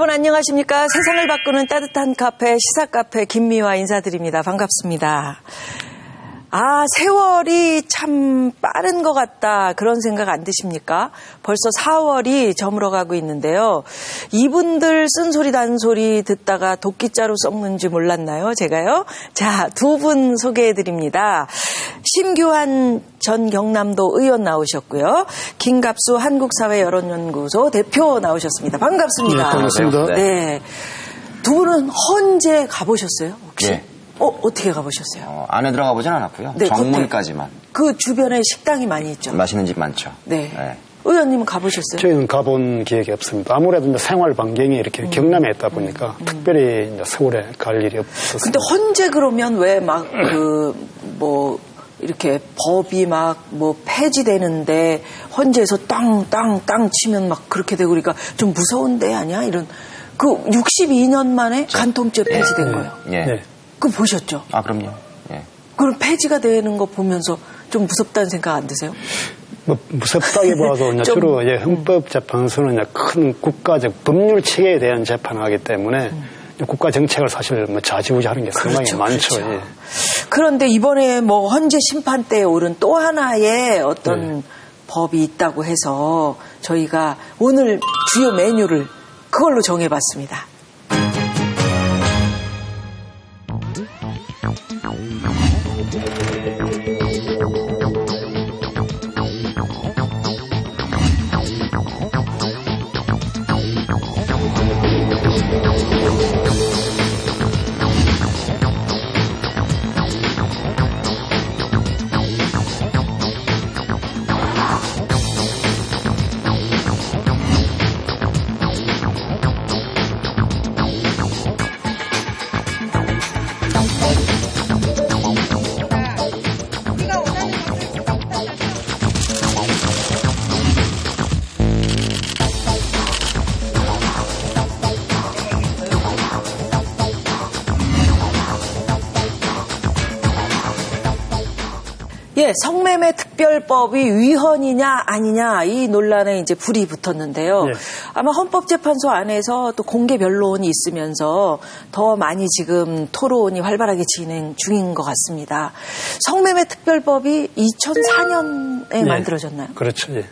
여러분 안녕하십니까? 세상을 바꾸는 따뜻한 카페, 시사카페 김미화 인사드립니다. 반갑습니다. 세월이 참 빠른 것 같다 그런 생각 안 드십니까? 벌써 4월이 저물어가고 있는데요. 이분들 쓴소리 단소리 듣다가 도끼자루 썩는지 몰랐나요? 제가요. 자, 두 분 소개해드립니다. 심규환 전 경남도 의원 나오셨고요. 김갑수 한국사회여론연구소 대표 나오셨습니다. 반갑습니다. 네, 반갑습니다. 네. 두 분은 헌재 가보셨어요? 혹시? 네. 어떻게 가보셨어요? 안에 들어가 보진 않았고요. 네, 정문까지만. 그 주변에 식당이 많이 있죠. 맛있는 집 많죠. 네. 의원님은 가보셨어요? 저희는 가본 기억이 없습니다. 아무래도 이제 생활 반경이 이렇게 경남에 있다 보니까 특별히 이제 서울에 갈 일이 없었습니다. 근데 헌재 그러면 왜 막 이렇게 법이 막 폐지되는데 헌재에서 땅 치면 막 그렇게 되고 그러니까 좀 무서운데 아니야? 이런 62년 만에 간통죄 폐지된 거예요. 예. 네. 그거 보셨죠? 그럼요. 예. 그럼 폐지가 되는 거 보면서 좀 무섭다는 생각 안 드세요? 무섭다기보다도 주로 헌법재판소는 큰 국가적 법률 체계에 대한 재판을 하기 때문에 국가 정책을 사실 좌지우지하는 게 상당히 많죠. 그렇죠. 예. 그런데 이번에 헌재 심판대에 오른 또 하나의 어떤 법이 있다고 해서 저희가 오늘 주요 메뉴를 그걸로 정해봤습니다. 성매매 특별법이 위헌이냐 아니냐 이 논란에 이제 불이 붙었는데요. 네. 아마 헌법재판소 안에서 또 공개 변론이 있으면서 더 많이 지금 토론이 활발하게 진행 중인 것 같습니다. 성매매 특별법이 2004년에 만들어졌나요? 그렇죠. 예.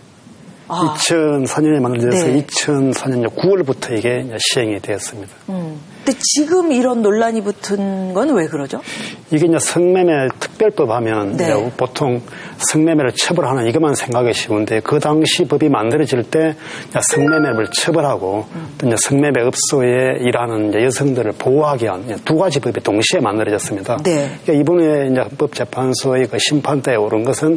2004년에 만들어져서 2004년 9월부터 이게 시행이 되었습니다. 근데 지금 이런 논란이 붙은 건 왜 그러죠? 이게 이제 성매매 특별법 하면 보통 성매매를 처벌하는 이것만 생각이 쉬운데 그 당시 법이 만들어질 때 성매매를 처벌하고 또 이제 성매매업소에 일하는 이제 여성들을 보호하기 위한 두 가지 법이 동시에 만들어졌습니다. 그러니까 이번에 이제 헌법재판소의 그 심판대에 오른 것은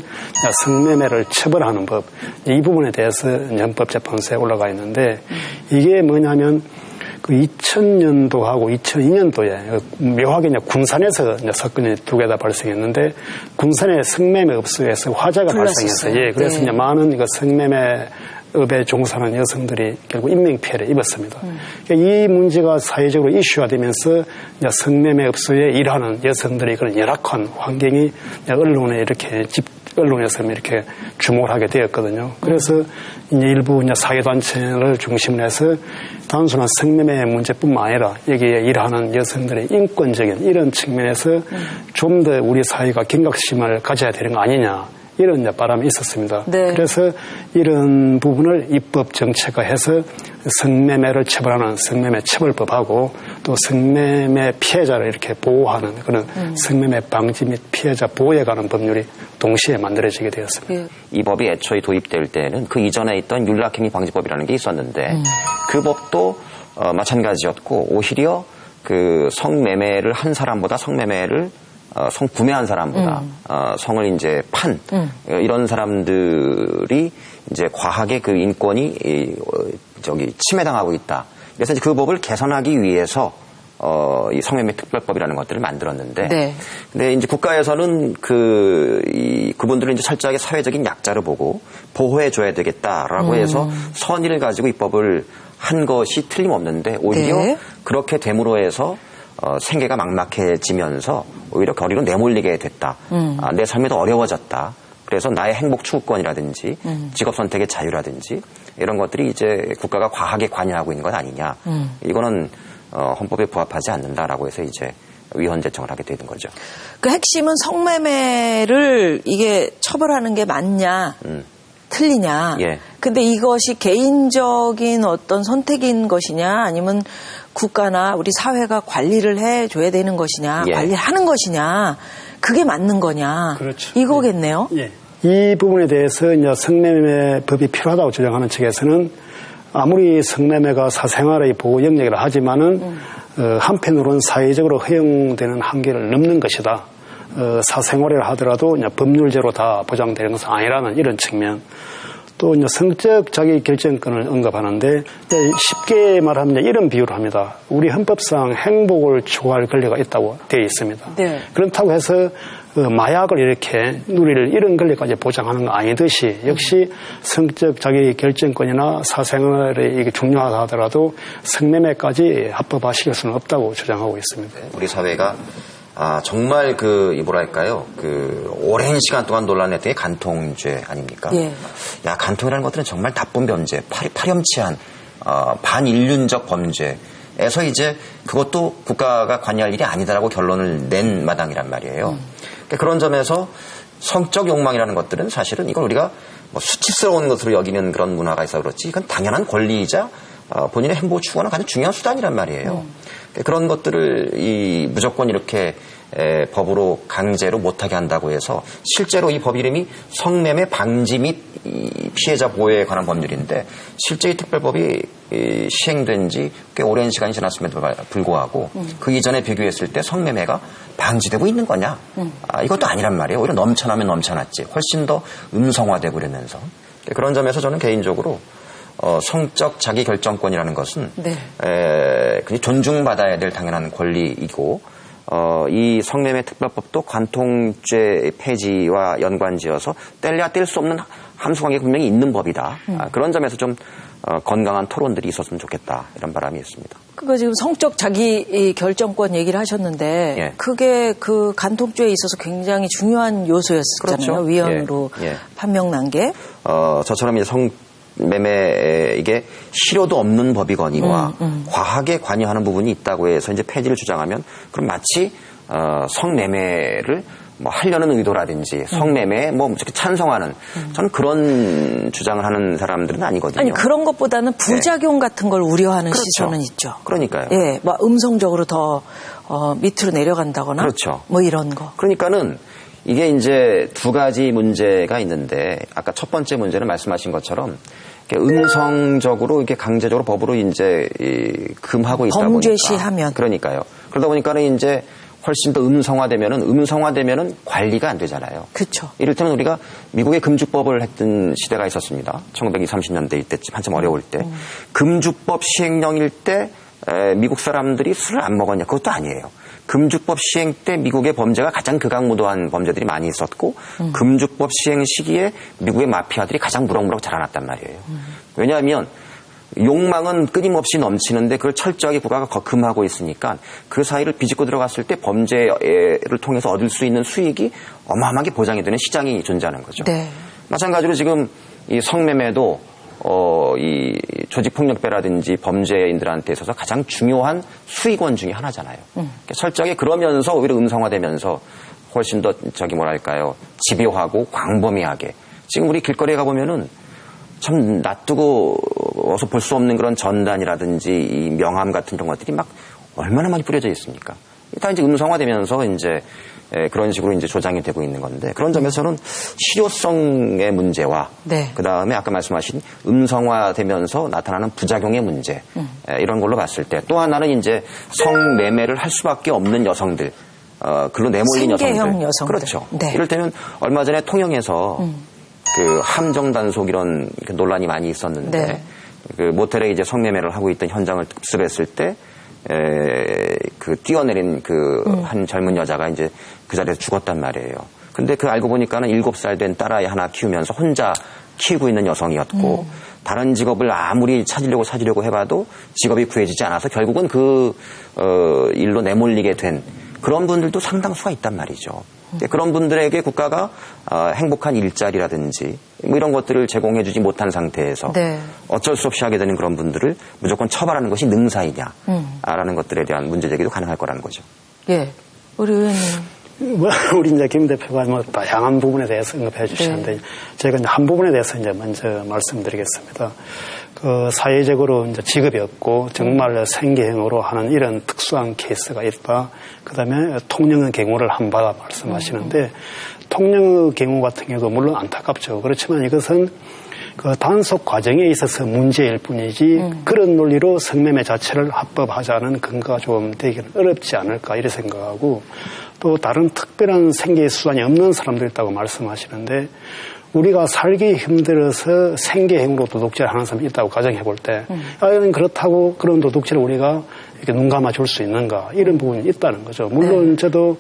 성매매를 처벌하는 법, 이 부분에 대해서 헌법재판소에 올라가 있는데 이게 뭐냐면 그 2000년도하고 2002년도에 묘하게 군산에서 사건이 두 개 다 발생했는데 군산의 성매매 업소에서 화재가 발생해서 그래서 이제 많은 성매매업에 종사하는 여성들이 결국 인명피해를 입었습니다. 그러니까 이 문제가 사회적으로 이슈화 되면서 성매매 업소에 일하는 여성들의 그런 열악한 환경이 언론에서 이렇게 주목을 하게 되었거든요. 그래서 이제 일부 사회단체를 중심으로 해서 단순한 성매매 문제뿐만 아니라 여기에 일하는 여성들의 인권적인 이런 측면에서 좀 더 우리 사회가 경각심을 가져야 되는 거 아니냐. 이런 바람이 있었습니다. 그래서 이런 부분을 입법 정책화해서 성매매를 처벌하는 성매매 처벌법하고 또 성매매 피해자를 이렇게 보호하는 그런 성매매 방지 및 피해자 보호에 관한 법률이 동시에 만들어지게 되었습니다. 이 법이 애초에 도입될 때는 그 이전에 있던 윤락행위 방지법이라는 게 있었는데 그 법도 마찬가지였고 오히려 그 성매매를 한 사람보다 성매매를 성구매한 사람보다 성을 이제 판 이런 사람들이 이제 과하게 그 인권이 침해당하고 있다. 그래서 이제 그 법을 개선하기 위해서 이 성매매 특별법이라는 것들을 만들었는데, 근데 이제 국가에서는 그분들을 이제 철저하게 사회적인 약자로 보고 보호해줘야 되겠다라고 해서 선의를 가지고 이 법을 한 것이 틀림없는데 오히려 그렇게 됨으로 해서 생계가 막막해지면서 오히려 거리로 내몰리게 됐다. 내 삶이 더 어려워졌다. 그래서 나의 행복 추구권이라든지 직업 선택의 자유라든지 이런 것들이 이제 국가가 과하게 관여하고 있는 것 아니냐. 이거는 헌법에 부합하지 않는다라고 해서 이제 위헌 제청을 하게 되는 거죠. 그 핵심은 성매매를 이게 처벌하는 게 맞냐, 틀리냐. 예. 근데 이것이 개인적인 어떤 선택인 것이냐, 아니면 국가나 우리 사회가 관리를 해줘야 되는 것이냐, 예. 관리하는 것이냐, 그게 맞는 거냐. 그렇죠. 이거겠네요. 예. 이 부분에 대해서 이제 성매매법이 필요하다고 주장하는 측에서는 아무리 성매매가 사생활의 보호 영역이라 하지만은 한편으로는 사회적으로 허용되는 한계를 넘는 것이다. 사생활이라 하더라도 이제 법률제로 다 보장되는 것은 아니라는 이런 측면. 또 이제 성적 자기 결정권을 언급하는데 쉽게 말하면 이런 비유를 합니다. 우리 헌법상 행복을 추구할 권리가 있다고 되어 있습니다. 네. 그렇다고 해서 마약을 이렇게 누릴 이런 권리까지 보장하는 거 아니듯이 역시 성적 자기 결정권이나 사생활에 이게 중요하다 하더라도 성매매까지 합법화시킬 수는 없다고 주장하고 있습니다. 우리 사회가 정말 뭐랄까요, 오랜 시간 동안 논란했던 게 간통죄 아닙니까? 예. 야, 간통이라는 것들은 정말 나쁜 범죄, 파렴치한, 반인륜적 범죄에서 이제 그것도 국가가 관여할 일이 아니다라고 결론을 낸 마당이란 말이에요. 그러니까 그런 점에서 성적 욕망이라는 것들은 사실은 이걸 우리가 수치스러운 것으로 여기는 그런 문화가 있어서 그렇지 이건 당연한 권리이자 본인의 행복을 추구하는 가장 중요한 수단이란 말이에요. 그런 것들을 무조건 이렇게 법으로 강제로 못하게 한다고 해서 실제로 이 법 이름이 성매매 방지 및 피해자 보호에 관한 법률인데 실제 이 특별법이 시행된 지 꽤 오랜 시간이 지났음에도 불구하고 그 이전에 비교했을 때 성매매가 방지되고 있는 거냐? 이것도 아니란 말이에요. 오히려 넘쳐나면 넘쳐났지. 훨씬 더 음성화되고 그러면서 그런 점에서 저는 개인적으로 성적 자기 결정권이라는 것은 네. 존중받아야 될 당연한 권리이고 이 성매매 특별법도 관통죄 폐지와 연관지어서 뗄래야 뗄 수 없는 함수관계가 분명히 있는 법이다. 그런 점에서 좀 건강한 토론들이 있었으면 좋겠다 이런 바람이 있습니다. 그거 지금 성적 자기 결정권 얘기를 하셨는데 예. 그게 그 간통죄에 있어서 굉장히 중요한 요소였었잖아요. 그렇죠. 위헌으로 예. 판명 난 게. 저처럼 이제 성매매 이게 실효도 없는 법이거니와 과하게 관여하는 부분이 있다고 해서 이제 폐지를 주장하면 그럼 마치 성매매를 하려는 의도라든지 성매매에 무조건 찬성하는 저는 그런 주장을 하는 사람들은 아니거든요. 아니 그런 것보다는 부작용 같은 걸 우려하는 그렇죠. 시선은 있죠. 그러니까요. 예, 음성적으로 더 밑으로 내려간다거나 그렇죠. 이런 거. 그러니까는 이게 이제 두 가지 문제가 있는데 아까 첫 번째 문제는 말씀하신 것처럼 음성적으로 이렇게 강제적으로 법으로 이제 금하고 있다 보니까 범죄시하면 그러니까요. 그러다 보니까는 이제 훨씬 더 음성화되면은 관리가 안 되잖아요. 그렇죠. 이를테면 우리가 미국의 금주법을 했던 시대가 있었습니다. 1920, 30년대 이때쯤 한참 어려울 때 금주법 시행령일 때 미국 사람들이 술을 안 먹었냐? 그것도 아니에요. 금주법 시행 때 미국의 범죄가 가장 극악무도한 범죄들이 많이 있었고 금주법 시행 시기에 미국의 마피아들이 가장 무럭무럭 자라났단 말이에요. 왜냐하면 욕망은 끊임없이 넘치는데 그걸 철저하게 국가가 금하고 있으니까 그 사이를 비집고 들어갔을 때 범죄를 통해서 얻을 수 있는 수익이 어마어마하게 보장이 되는 시장이 존재하는 거죠. 네. 마찬가지로 지금 이 성매매도 이 조직폭력배라든지 범죄인들한테 있어서 가장 중요한 수익원 중에 하나잖아요. 철저하게 그러면서 오히려 음성화되면서 훨씬 더 집요하고 광범위하게 지금 우리 길거리에 가보면은 참 놔두고 어서 볼 수 없는 그런 전단이라든지 이 명함 같은 이런 것들이 막 얼마나 많이 뿌려져 있습니까? 다 이제 음성화되면서 이제 그런 식으로 이제 조장이 되고 있는 건데 그런 점에서는 실효성의 문제와 네. 그 다음에 아까 말씀하신 음성화되면서 나타나는 부작용의 문제 이런 걸로 봤을 때 또 하나는 이제 성매매를 할 수밖에 없는 여성들 글로 내몰린 생계형 여성들 그렇죠. 네. 이를테면 얼마 전에 통영에서 그 함정 단속 이런 논란이 많이 있었는데 네. 그 모텔에 이제 성매매를 하고 있던 현장을 급습했을 때 뛰어내린 한 젊은 여자가 이제 그 자리에서 죽었단 말이에요. 근데 알고 보니까는 7살 된 딸아이 하나 키우면서 혼자 키우고 있는 여성이었고 다른 직업을 아무리 찾으려고 해봐도 직업이 구해지지 않아서 결국은 일로 내몰리게 된 그런 분들도 상당수가 있단 말이죠. 그런 분들에게 국가가 행복한 일자리라든지 뭐 이런 것들을 제공해주지 못한 상태에서 네. 어쩔 수 없이 하게 되는 그런 분들을 무조건 처벌하는 것이 능사이냐라는 것들에 대한 문제제기도 가능할 거라는 거죠. 예, 우리 의원님. 우리 이제 김 대표가 뭐 다양한 부분에 대해서 언급해 주시는데, 네. 제가 이제 한 부분에 대해서 이제 먼저 말씀드리겠습니다. 그 사회적으로 이제 직업이 없고 정말 생계형으로 하는 이런 특수한 케이스가 있다. 그 다음에 통령의 경우를 한 바가 말씀하시는데, 통령의 경우 같은 경우도 물론 안타깝죠. 그렇지만 이것은 그 단속 과정에 있어서 문제일 뿐이지 그런 논리로 성매매 자체를 합법하자는 근거가 좀 되기는 어렵지 않을까 이렇게 생각하고, 또 다른 특별한 생계 수단이 없는 사람도 있다고 말씀하시는데, 우리가 살기 힘들어서 생계형으로 도둑질을 하는 사람이 있다고 가정해 볼 때, 그렇다고 그런 도둑질을 우리가 이렇게 눈 감아 줄 수 있는가, 이런 부분이 있다는 거죠. 물론 저도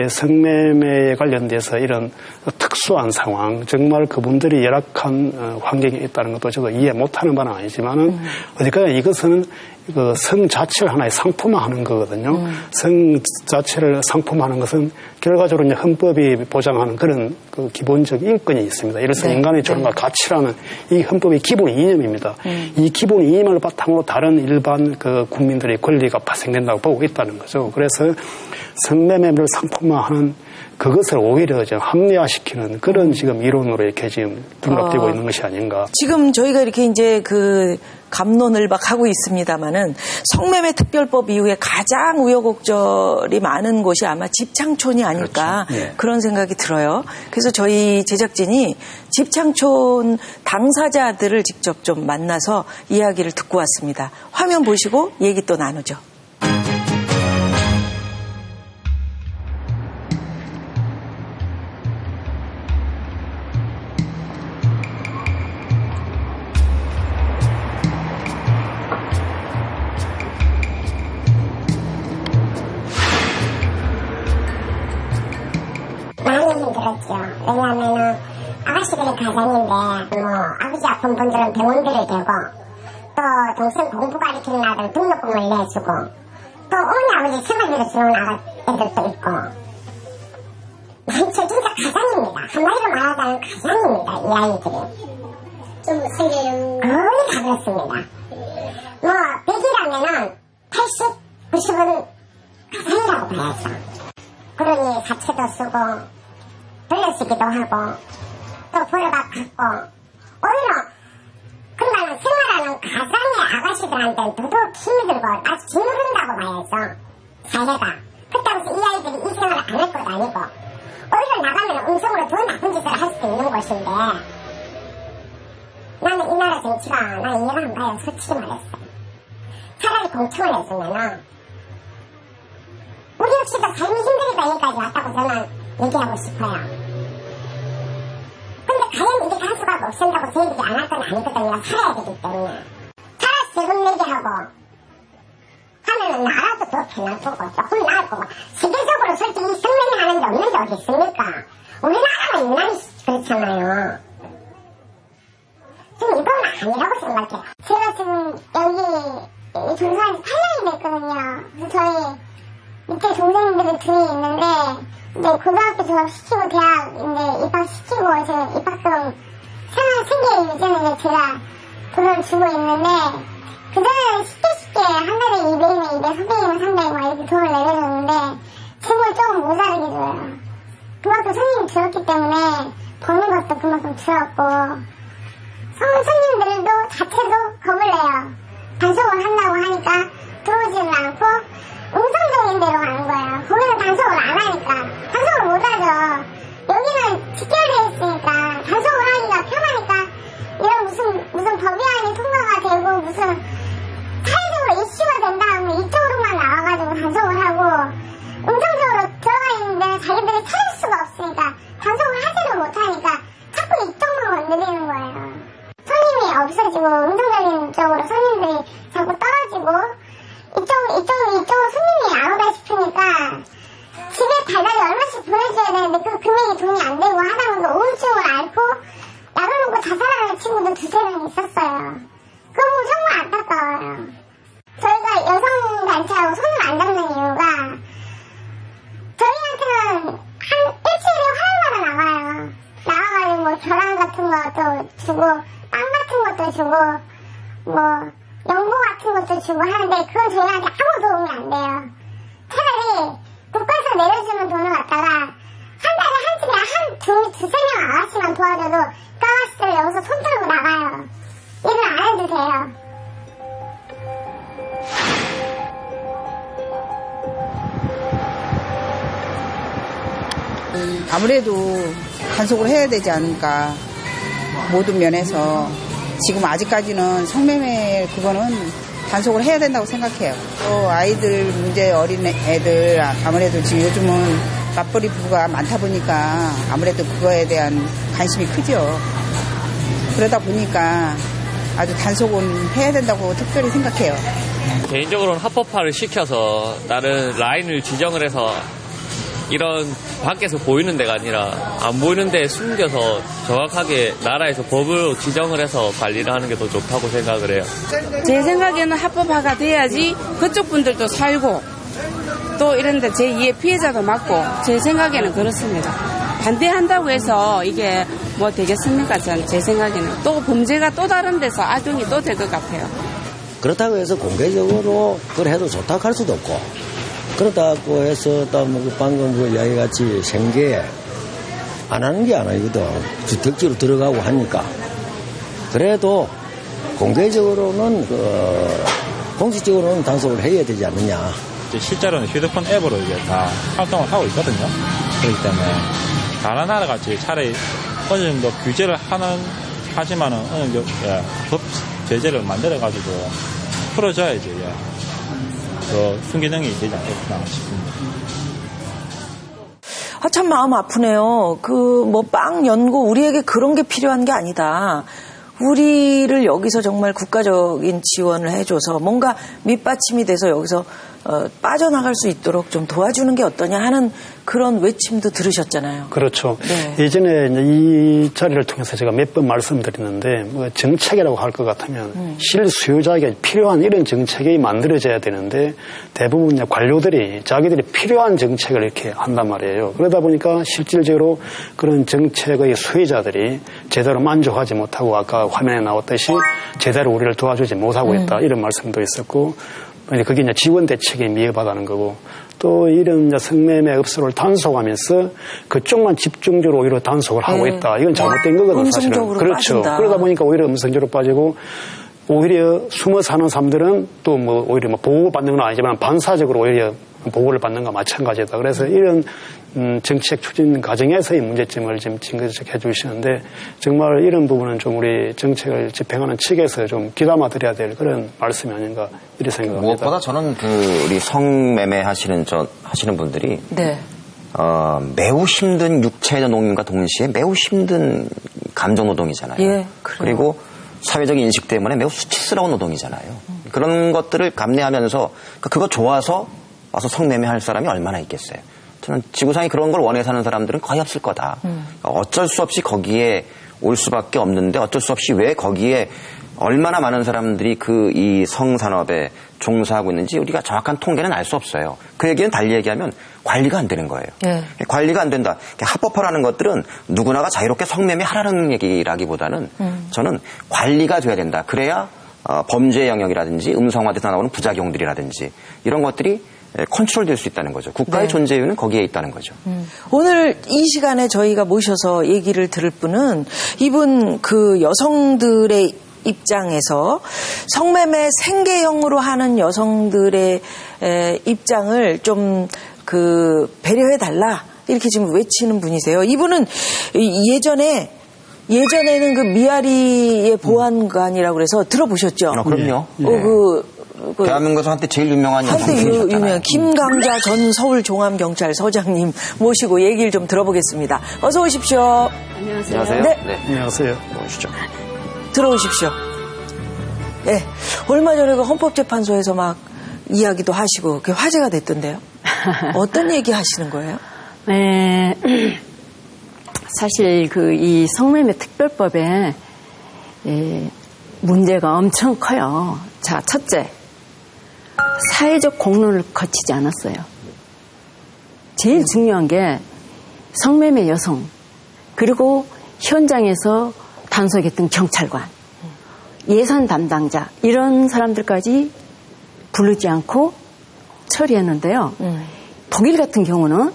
성매매에 관련돼서 이런 특수한 상황, 정말 그분들이 열악한 환경에 있다는 것도 저도 이해 못하는 바는 아니지만은 어디까지나 이것은 그 성 자체를 하나의 상품화하는 거거든요. 성 자체를 상품화하는 것은 결과적으로 이제 헌법이 보장하는 그런 그 기본적 인권이 있습니다. 예를 들어서 네. 인간의 존엄과 가치라는 이 헌법의 기본 이념입니다. 이 기본 이념을 바탕으로 다른 일반 그 국민들의 권리가 발생된다고 보고 있다는 거죠. 그래서 성매매를 상품화하는 그것을 오히려 좀 합리화시키는 그런 지금 이론으로 이렇게 지금 등락되고 있는 것이 아닌가. 지금 저희가 이렇게 이제 그 갑론을박하고 있습니다만은 성매매 특별법 이후에 가장 우여곡절이 많은 곳이 아마 집창촌이 아닐까 그렇죠. 네. 그런 생각이 들어요. 그래서 저희 제작진이 집창촌 당사자들을 직접 좀 만나서 이야기를 듣고 왔습니다. 화면 보시고 얘기 또 나누죠. 왜냐하면 아가씨들이 가장인데 아버지 아픈 분들은 병원비를 대고 또 동생 공부 가르치는 아들 등록금을 내주고 또 어머니 아버지 생활비를 주는 애들도 있고 저 진짜 가장입니다. 한마디로 말하자면 가장입니다. 이 아이들이 좀 생계형 거의 다 그렇습니다. 100이라면은 80, 90은 가장이라고 봐야죠. 그러니 사채도 쓰고 돌려쓰기도 하고 또 벌어가 갚고 오히려 그러면 생활하는 가장의 아가씨들한테는 더더욱 힘이 들고 아주 짓누른다고 봐야죠. 사회가. 그렇다고 이 아이들이 이 생활을 안 할 것도 아니고 오히려 나가면 음성으로 더 나쁜 짓을 할 수도 있는 곳인데 나는 이 나라 정치가 난 이해가 안 가요. 솔직히 말했어요. 차라리 공청을 해주면은 우리 역시도 삶이 힘드니까 여기까지 왔다고 저는 얘기하고 싶어요. 근데 과연 이게 간수가 없앤다고 저희들이 안 할 건 아니거든요. 살아야 되기 때문에. 살아서 세금 내게 하고 하면은 나라도 더 편할 거고 조금 나을 거고 세계적으로 솔직히 성매매 하는 데 없는 데 어디 있습니까? 우리나라가 유난히 그렇잖아요. 지금 이건 아니라고 생각해요. 제가 지금 여기 종사한 지 8년이 됐거든요. 그래서 저희 밑에 동생들이 둘이 있는데 이제 고등학교 졸업시키고 대학 이제 입학시키고 지금 입학금 생활 생계 유지는 제가 돈을 주고 있는데 그전에는 쉽게 한 달에 200이면 200, 300이면 300 막 이렇게 돈을 내려줬는데 지금은 조금 모자르게 줘요. 그만큼 손님이 줄었기 때문에 버는 것도 그만큼 줄었고 손님들도 자체도 겁을 내요. 단속을 한다고 하니까 들어오지는 않고 음성적인 대로 가는 거예요. 거기는 단속을 안 하니까. 단속을 못 하죠. 여기는 직결되어 있으니까 단속을 하기가 편하니까 이런 무슨 법안이 통과가 되고 무슨 사회적으로 이슈가 된다 하면 이쪽으로만 나와가지고 단속을 하고 음성적으로 들어가 있는데 자기들이 찾을 수가 없으니까 단속을 하지도 못하니까 자꾸 이쪽만 건드리는 거예요. 손님이 없어지고 음성적인 쪽으로 손님들이 자꾸 떨어지고 이쪽으로 손님이 안 오다 싶으니까 집에 달달이 얼마씩 보내줘야 되는데 그 금액이 돈이 안 되고 하다 보니까 우울증을 앓고 약을 먹고 자살하는 친구도 두세 명 있었어요. 그거 보면 정말 안타까워요. 저희가 여성단체하고 손을 안 잡는 이유가 같은 것도 주고 빵 같은 것도 주고 뭐 연고 같은 것도 주고 하는데 그건 저희한테 아무 도움이 안 돼요. 차라리 국가에서 내려주는 돈을 갖다가 한 달에 한 집에 두세 명 아가씨만 도와줘도 그 아가씨들 여기서 손 들고 나가요. 일을 안 해주세요. 아무래도 단속을 해야 되지 않을까. 모든 면에서 지금 아직까지는 성매매 그거는 단속을 해야 된다고 생각해요. 또 아이들 문제 어린 애들 아무래도 지금 요즘은 맞벌이 부부가 많다 보니까 아무래도 그거에 대한 관심이 크죠. 그러다 보니까 아주 단속은 해야 된다고 특별히 생각해요. 개인적으로는 합법화를 시켜서 다른 라인을 지정을 해서 이런 밖에서 보이는 데가 아니라 안 보이는 데에 숨겨서 정확하게 나라에서 법을 지정을 해서 관리를 하는 게 더 좋다고 생각을 해요. 제 생각에는 합법화가 돼야지 그쪽 분들도 살고 또 이런데 제2의 피해자도 맞고 제 생각에는 그렇습니다. 반대한다고 해서 이게 뭐 되겠습니까? 제 생각에는 또 범죄가 또 다른 데서 악용이 또 될 것 같아요. 그렇다고 해서 공개적으로 그걸 해도 좋다고 할 수도 없고 그렇다고 해서 또 뭐 방금 그 이야기같이 생계 안 하는 게 아니거든. 주택지로 들어가고 하니까. 그래도 공개적으로는 공식적으로는 단속을 해야 되지 않느냐. 실제로는 휴대폰 앱으로 이제 다 활동을 하고 있거든요. 그렇기 때문에 다른 나라 같이 차라리 어느 정도 규제를 하지만은 어느 정도 법 제재를 만들어가지고 풀어줘야지. 순기능이 되지 않겠구나 싶습니다. 참 마음 아프네요. 뭐 빵 연고 우리에게 그런 게 필요한 게 아니다. 우리를 여기서 정말 국가적인 지원을 해줘서 뭔가 밑받침이 돼서 여기서 빠져나갈 수 있도록 좀 도와주는 게 어떠냐 하는 그런 외침도 들으셨잖아요. 그렇죠. 네. 예전에 이제 이 자리를 통해서 제가 몇 번 말씀드렸는데 뭐 정책이라고 할 것 같으면 실수요자에게 필요한 이런 정책이 만들어져야 되는데 대부분 이제 관료들이 자기들이 필요한 정책을 이렇게 한단 말이에요. 그러다 보니까 실질적으로 그런 정책의 수혜자들이 제대로 만족하지 못하고 아까 화면에 나왔듯이 제대로 우리를 도와주지 못하고 있다 이런 말씀도 있었고 그게 이제 지원 대책에 미흡하다는 거고 또 이런 이제 성매매 업소를 단속하면서 그쪽만 집중적으로 오히려 단속을 하고 있다. 이건 잘못된 거거든요. 사실은. 그렇죠. 빠진다. 그러다 보니까 오히려 음성적으로 빠지고 오히려 숨어 사는 사람들은 또 뭐 오히려 뭐 보호를 받는 건 아니지만 반사적으로 오히려 보호를 받는 것과 마찬가지다. 그래서 이런 정책 추진 과정에서의 문제점을 지금 징그럽게 해주시는데 정말 이런 부분은 좀 우리 정책을 집행하는 측에서 좀 귀담아 드려야 될 그런 말씀이 아닌가 이렇게 생각합니다. 무엇보다 저는 우리 성매매 하시는 분들이 네. 매우 힘든 육체의 노동과 동시에 매우 힘든 감정 노동이잖아요. 예, 그리고 사회적인 인식 때문에 매우 수치스러운 노동이잖아요. 그런 것들을 감내하면서 그거 좋아서 와서 성매매할 사람이 얼마나 있겠어요. 저는 지구상에 그런 걸 원해 사는 사람들은 거의 없을 거다. 어쩔 수 없이 거기에 올 수밖에 없는데 어쩔 수 없이 왜 거기에 얼마나 많은 사람들이 이 성산업에 종사하고 있는지 우리가 정확한 통계는 알 수 없어요. 그 얘기는 달리 얘기하면 관리가 안 되는 거예요. 네. 관리가 안 된다. 합법화라는 것들은 누구나가 자유롭게 성매매 하라는 얘기라기보다는 저는 관리가 돼야 된다. 그래야 범죄 영역이라든지 음성화돼서 나오는 부작용들이라든지 이런 것들이 컨트롤될 수 있다는 거죠. 국가의 존재 이유는 거기에 있다는 거죠. 오늘 이 시간에 저희가 모셔서 얘기를 들을 분은 이분 여성들의 입장에서 성매매 생계형으로 하는 여성들의 입장을 좀 배려해달라 이렇게 지금 외치는 분이세요. 이분은 예전에는 그 미아리의 보안관이라고 그래서 들어보셨죠? 그럼요. 대한민국에서 한때 제일 유명한 유명 김강자 전 서울종합경찰서장님 모시고 얘기를 좀 들어보겠습니다. 어서 오십시오. 안녕하세요. 네. 안녕하세요. 오시죠. 들어오십시오. 네. 얼마 전에 헌법재판소에서 막 이야기도 하시고 그게 화제가 됐던데요. 어떤 얘기 하시는 거예요? 네. 사실 이 성매매 특별법에 문제가 엄청 커요. 자, 첫째. 사회적 공론을 거치지 않았어요. 제일 중요한 게 성매매 여성 그리고 현장에서 단속했던 경찰관, 예산 담당자 이런 사람들까지 부르지 않고 처리했는데요. 독일 같은 경우는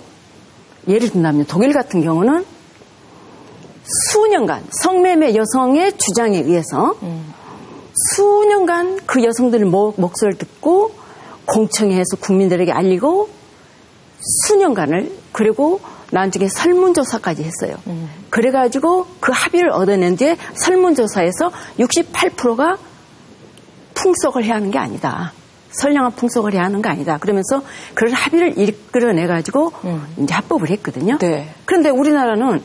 예를 든다면 독일 같은 경우는 수년간 성매매 여성의 주장에 의해서 수년간 그 여성들의 목소리를 듣고 공청회에서 국민들에게 알리고 수년간을 그리고 나중에 설문조사까지 했어요. 그래가지고 그 합의를 얻어낸 뒤에 설문조사에서 68%가 풍속을 해야 하는 게 아니다. 선량한 풍속을 해야 하는 거 아니다. 그러면서 그런 합의를 이끌어내가지고 이제 합법을 했거든요. 네. 그런데 우리나라는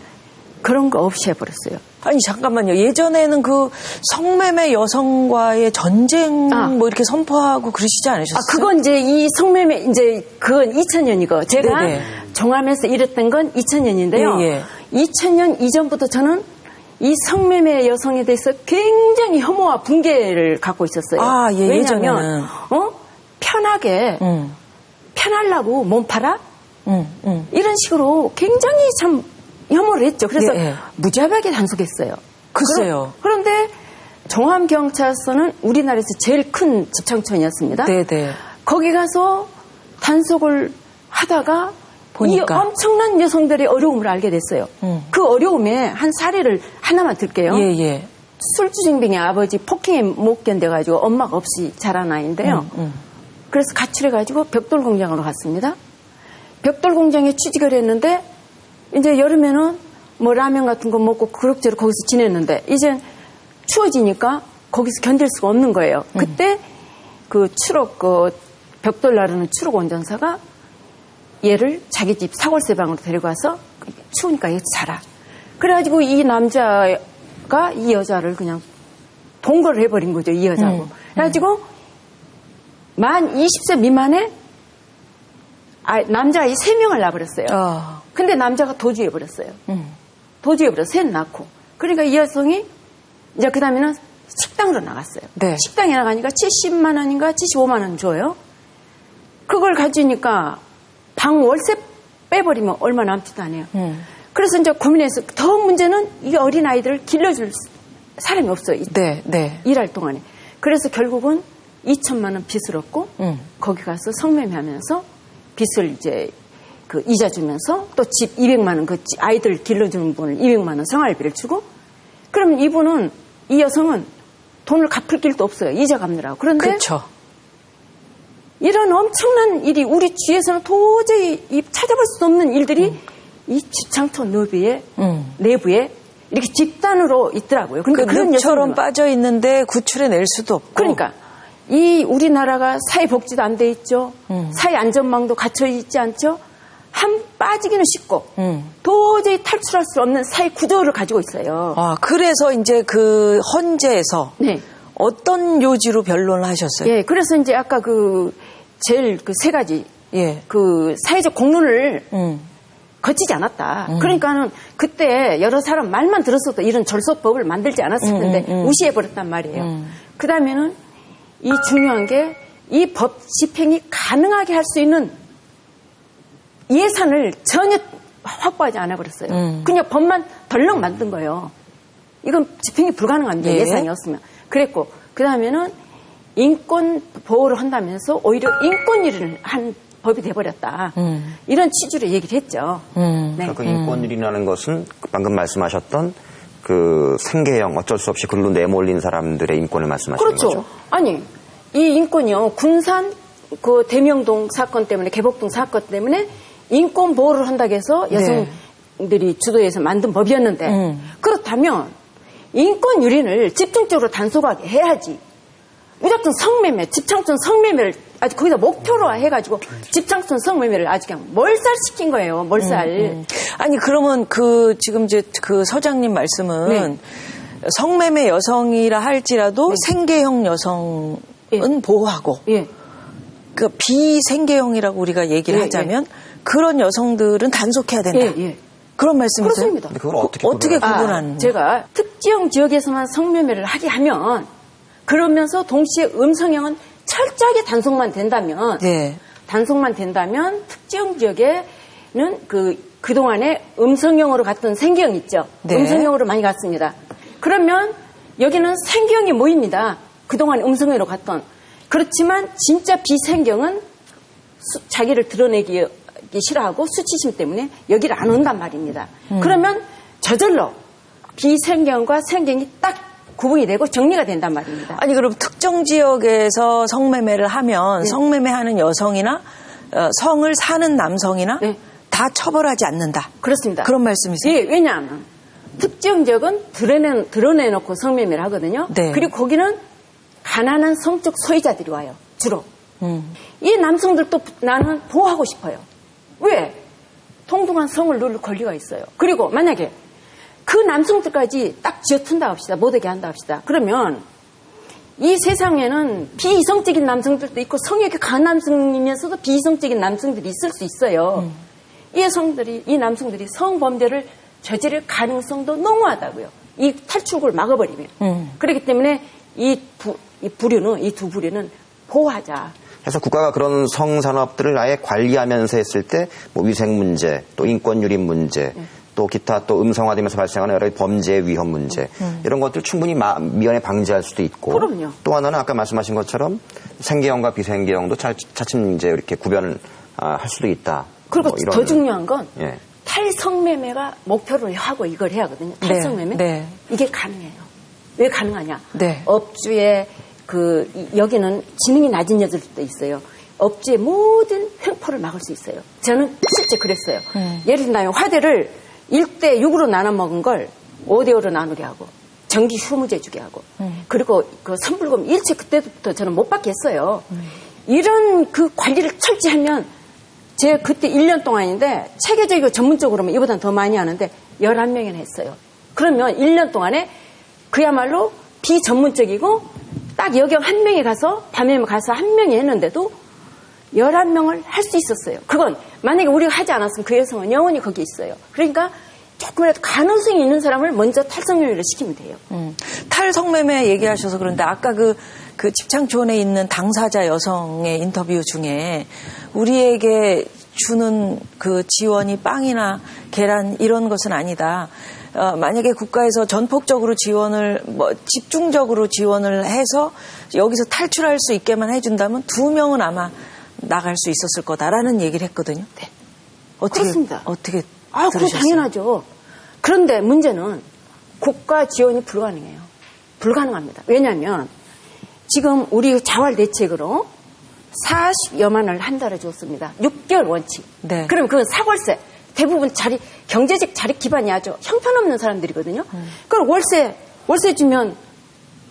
그런 거 없이 해버렸어요. 아니 잠깐만요. 예전에는 그 성매매 여성과의 전쟁 뭐 이렇게 선포하고 그러시지 않으셨어요? 그건 이제 이 성매매 이제 그건 2000년이고 제가 네네. 종암에서 일했던 건 2000년인데요. 예. 2000년 이전부터 저는 이 성매매 여성에 대해서 굉장히 혐오와 붕괴를 갖고 있었어요. 아, 예, 왜냐하면 예전에는. 편하게 편하려고 몸 팔아? 이런 식으로 굉장히 참 혐오를 했죠. 그래서 예. 무자비하게 단속했어요. 글쎄요. 그런데 종암경찰서는 우리나라에서 제일 큰 집창촌이었습니다. 네네. 거기 가서 단속을 하다가 보니까. 이 엄청난 여성들의 어려움을 알게 됐어요. 그 어려움에 한 사례를 하나만 들게요. 예. 술주정뱅이 아버지 폭행에 못 견뎌가지고 엄마가 없이 자란 아이인데요. 그래서 가출해가지고 벽돌공장으로 갔습니다. 벽돌공장에 취직을 했는데 이제 여름에는 뭐 라면 같은 거 먹고 그럭저럭 거기서 지냈는데 이제 추워지니까 거기서 견딜 수가 없는 거예요. 그때 그 벽돌 나르는 추록 원전사가 얘를 자기 집 사골세방으로 데려가서 추우니까 여기서 자라. 그래가지고 이 남자가 이 여자를 그냥 동거를 해버린 거죠, 이 여자하고. 그래가지고 만 20세 미만의 남자아이 3명을 낳아버렸어요. 근데 남자가 도주해버렸어요. 도주해버려서 셋 낳고. 그러니까 이 여성이 이제 그 다음에는 식당으로 나갔어요. 네. 식당에 나가니까 70만 원인가 75만 원 줘요. 그걸 가지니까 방 월세 빼버리면 얼마 남지도 않아요. 그래서 이제 고민해서 더 문제는 이 어린아이들을 길러줄 사람이 없어요. 네. 일할 동안에. 그래서 결국은 2천만 원 빚을 얻고 거기 가서 성매매하면서 빚을 이제 그 이자 주면서 또 집 200만 원 그 아이들 길러주는 분을 200만 원 생활비를 주고 그러면 이 여성은 돈을 갚을 길도 없어요. 이자 갚느라고. 그런데 그렇죠. 이런 엄청난 일이 우리 주위에서는 도저히 찾아볼 수 없는 일들이 이 집창촌 내부에 이렇게 집단으로 있더라고요. 그 늪처럼 빠져 있는데 구출해낼 수도 없고. 그러니까 이 우리나라가 사회복지도 안 돼 있죠. 사회안전망도 갖춰 있지 않죠. 한 빠지기는 쉽고 도저히 탈출할 수 없는 사회 구조를 가지고 있어요. 그래서 이제 그 헌재에서 어떤 요지로 변론을 하셨어요? 예, 그래서 이제 아까 제일 그 3가지 그 사회적 공론을 거치지 않았다. 그러니까는 그때 여러 사람 말만 들었어도 이런 절소법을 만들지 않았을 텐데 무시해버렸단 말이에요. 그 다음에는 이 중요한 게 이 법 집행이 가능하게 할 수 있는 예산을 전혀 확보하지 않아버렸어요. 그냥 법만 덜렁 만든 거예요. 이건 집행이 불가능합니다. 예산이 없으면. 그랬고 그 다음에는 인권 보호를 한다면서 오히려 인권위를 한 법이 돼버렸다. 이런 취지로 얘기를 했죠. 네. 그 인권위라는 것은 방금 말씀하셨던 그 생계형 어쩔 수 없이 글로 내몰린 사람들의 인권을 말씀하시는 그렇죠. 거죠? 아니 이 인권이요. 군산 그 대명동 사건 때문에 개복동 사건 때문에 인권 보호를 한다고 해서 여성들이 주도해서 만든 법이었는데 그렇다면 인권 유린을 집중적으로 단속하게 해야지. 무조건 성매매, 집창촌 성매매를 아주 거기다 목표로 해가지고 집창촌 성매매를 아주 그냥 몰살시킨 거예요. 몰살. 아니 그러면 지금 이제 그 서장님 말씀은 성매매 여성이라 할지라도 생계형 여성은 보호하고 그 비생계형이라고 우리가 얘기를 하자면 그런 여성들은 단속해야 된다. 그런 말씀이세요? 그렇습니다. 근데 그걸 어떻게 구분하는? 제가 특정 지역에서만 성매매를 하게 하면 그러면서 동시에 음성형은 철저하게 단속만 된다면 단속만 된다면 특정 지역에는 그동안에 음성형으로 갔던 생계형 있죠. 음성형으로 많이 갔습니다. 그러면 여기는 생경이 모입니다. 그동안 음성애로 갔던. 그렇지만 진짜 비생경은 자기를 드러내기 싫어하고 수치심 때문에 여기를 안 온단 말입니다. 그러면 저절로 비생경과 생경이 딱 구분이 되고 정리가 된단 말입니다. 아니 그럼 특정 지역에서 성매매를 하면 성매매하는 여성이나 성을 사는 남성이나 다 처벌하지 않는다. 그렇습니다. 그런 말씀이세요? 예, 왜냐하면 특정 지역은 드러내놓고 성매매를 하거든요. 네. 그리고 거기는 가난한 성적 소유자들이 와요. 주로. 이 남성들도 나는 보호하고 싶어요. 왜? 통통한 성을 누릴 권리가 있어요. 그리고 만약에 그 남성들까지 딱 쥐어튼다 합시다. 못하게 한다 합시다. 그러면 이 세상에는 비이성적인 남성들도 있고 성욕이 강한 남성이면서도 비이성적인 남성들이 있을 수 있어요. 이 남성들이 성범죄를 저지를 가능성도 농후하다고요. 이 탈출구를 막아버리면. 그렇기 때문에 이 두 부류는 보호하자. 그래서 국가가 그런 성산업들을 아예 관리하면서 했을 때 뭐 위생 문제, 또 인권 유린 문제, 또 기타 또 음성화되면서 발생하는 여러 범죄 위험 문제 이런 것들 충분히 미연에 방지할 수도 있고 그럼요. 또 하나는 아까 말씀하신 것처럼 생계형과 비생계형도 차츰 이제 이렇게 구별을 할 수도 있다. 그리고 뭐 이런, 더 중요한 건 예. 탈성매매가 목표를 하고 이걸 해야 하거든요. 탈성매매? 네. 이게 가능해요. 왜 가능하냐? 네. 업주의 여기는 지능이 낮은 여자들도 있어요. 업주의 모든 횡포를 막을 수 있어요. 저는 실제 그랬어요. 예를 들면 화대를 1대6으로 나눠 먹은 걸 5대5로 나누게 하고 전기 휴무제 주게 하고 그리고 그 선불금 일체 그때부터 저는 못 받게 했어요. 이런 그 관리를 철저히 하면 제가 그때 1년 동안인데 체계적이고 전문적으로는 이보다 더 많이 하는데 11명이나 했어요. 그러면 1년 동안에 그야말로 비전문적이고 딱 여기 한 명이 가서 밤에 가서 한 명이 했는데도 11명을 할 수 있었어요. 그건 만약에 우리가 하지 않았으면 그 여성은 영원히 거기 있어요. 그러니까 조금이라도 가능성이 있는 사람을 먼저 탈성매매를 시키면 돼요. 탈성매매 얘기하셔서 그런데 아까 그 집창촌에 있는 당사자 여성의 인터뷰 중에 우리에게 주는 그 지원이 빵이나 계란 이런 것은 아니다. 만약에 국가에서 전폭적으로 지원을 집중적으로 지원을 해서 여기서 탈출할 수 있게만 해준다면 2명은 아마 나갈 수 있었을 거다라는 얘기를 했거든요. 네. 그렇습니다. 어떻게 그거 들으셨어요? 당연하죠. 그런데 문제는 국가 지원이 불가능해요. 불가능합니다. 왜냐하면 지금 우리 자활 대책으로 40여만 원을 한 달에 줬습니다. 6개월 원칙. 네. 그럼 그건 사골세. 대부분 경제적 자립 기반이 아주 형편없는 사람들이거든요. 그럼 월세 주면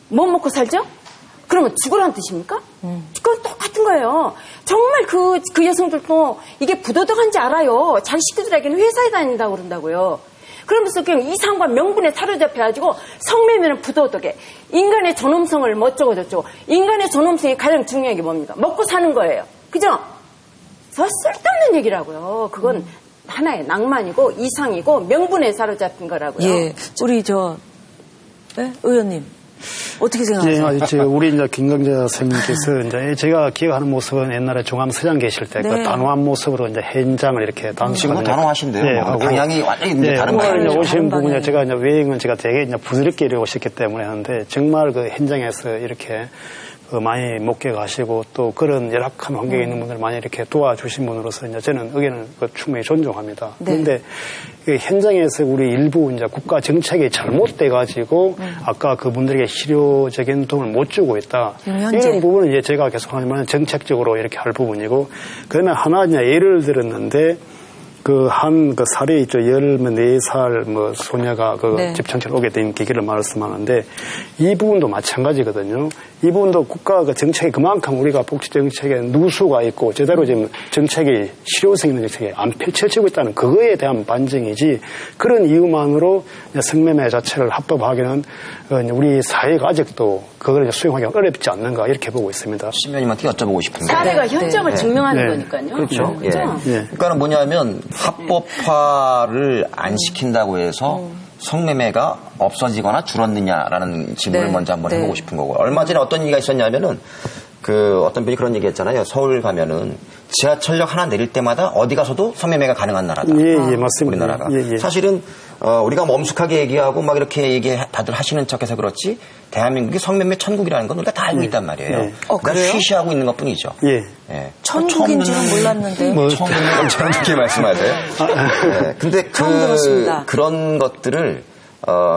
뭐 먹고 살죠? 그러면 죽으라는 뜻입니까? 그건 똑같은 거예요. 정말 그 여성들도 이게 부도덕한지 알아요. 자기 식구들에게는 회사에 다닌다고 그런다고요. 그러면서 그냥 이상과 명분에 사로잡혀가지고 성매매는 부도덕해. 인간의 존엄성을 뭐 어쩌고 저쩌고. 인간의 존엄성이 가장 중요한 게 뭡니까? 먹고 사는 거예요. 그죠? 저 쓸데없는 얘기라고요. 그건 하나의 낭만이고 이상이고 명분에 사로잡힌 거라고요. 예, 우리 의원님 어떻게 생각하세요? 예, 우리 이제 김경재 선생님께서 이제 제가 기억하는 모습은 옛날에 종암서장 계실 때 그 단호한 모습으로 이제 현장을 이렇게 지금은 단호하신데요. 예, 뭐 방향이 완전히 다른 방향이죠. 오신 방향이죠. 부분이 제가 이제 외행은 제가 되게 이제 부드럽게 오셨기 때문에 하는데 정말 그 현장에서 이렇게 많이 목격 하시고 또 그런 열악한 환경에 있는 분들 많이 이렇게 도와주신 분으로서 이제 저는 의견을 충분히 존중합니다. 네. 그런데 그 현장에서 우리 일부 이제 국가 정책이 잘못돼 가지고 아까 그분들에게 실효적인 도움을 못 주고 있다. 이런 부분은 이제 제가 계속 하면 정책적으로 이렇게 할 부분이고 그다음에 하나 이제 예를 들었는데 그 사례 있죠. 14살 소녀가 집창촌 오게 된 계기를 말씀하는데 이 부분도 마찬가지거든요. 이 부분도 국가 정책이 그만큼 우리가 복지 정책에 누수가 있고 제대로 지금 정책이 실효성 있는 정책이 안 펼쳐지고 있다는 그거에 대한 반증이지 그런 이유만으로 성매매 자체를 합법하기는 우리 사회가 아직도 그걸 수용하기 어렵지 않는가 이렇게 보고 있습니다. 신변님한테 여쭤보고 싶은 게 사례가 현장을 증명하는 거니까요. 그렇죠. 그렇죠? 그러니까 뭐냐면 합법화를 안 시킨다고 해서 성매매가 없어지거나 줄었느냐라는 질문을 먼저 한번 해보고 싶은 거고 얼마 전에 어떤 얘기가 있었냐면은 어떤 분이 그런 얘기 했잖아요. 서울 가면은 지하철역 하나 내릴 때마다 어디 가서도 성매매가 가능한 나라다. 예, 맞습니다. 우리나라가. 예. 사실은 우리가 엄숙하게 얘기하고 막 이렇게 다들 하시는 척해서 그렇지 대한민국이 성매매 천국이라는 건 우리가 다 알고 있단 말이에요. 그러니까 그래요? 쉬쉬하고 있는 것뿐이죠. 예. 예. 천국인 줄은 몰랐는데. 처음에는 그렇게 말씀하세요. 네. 근데 처음 들었습니다. 그런 것들을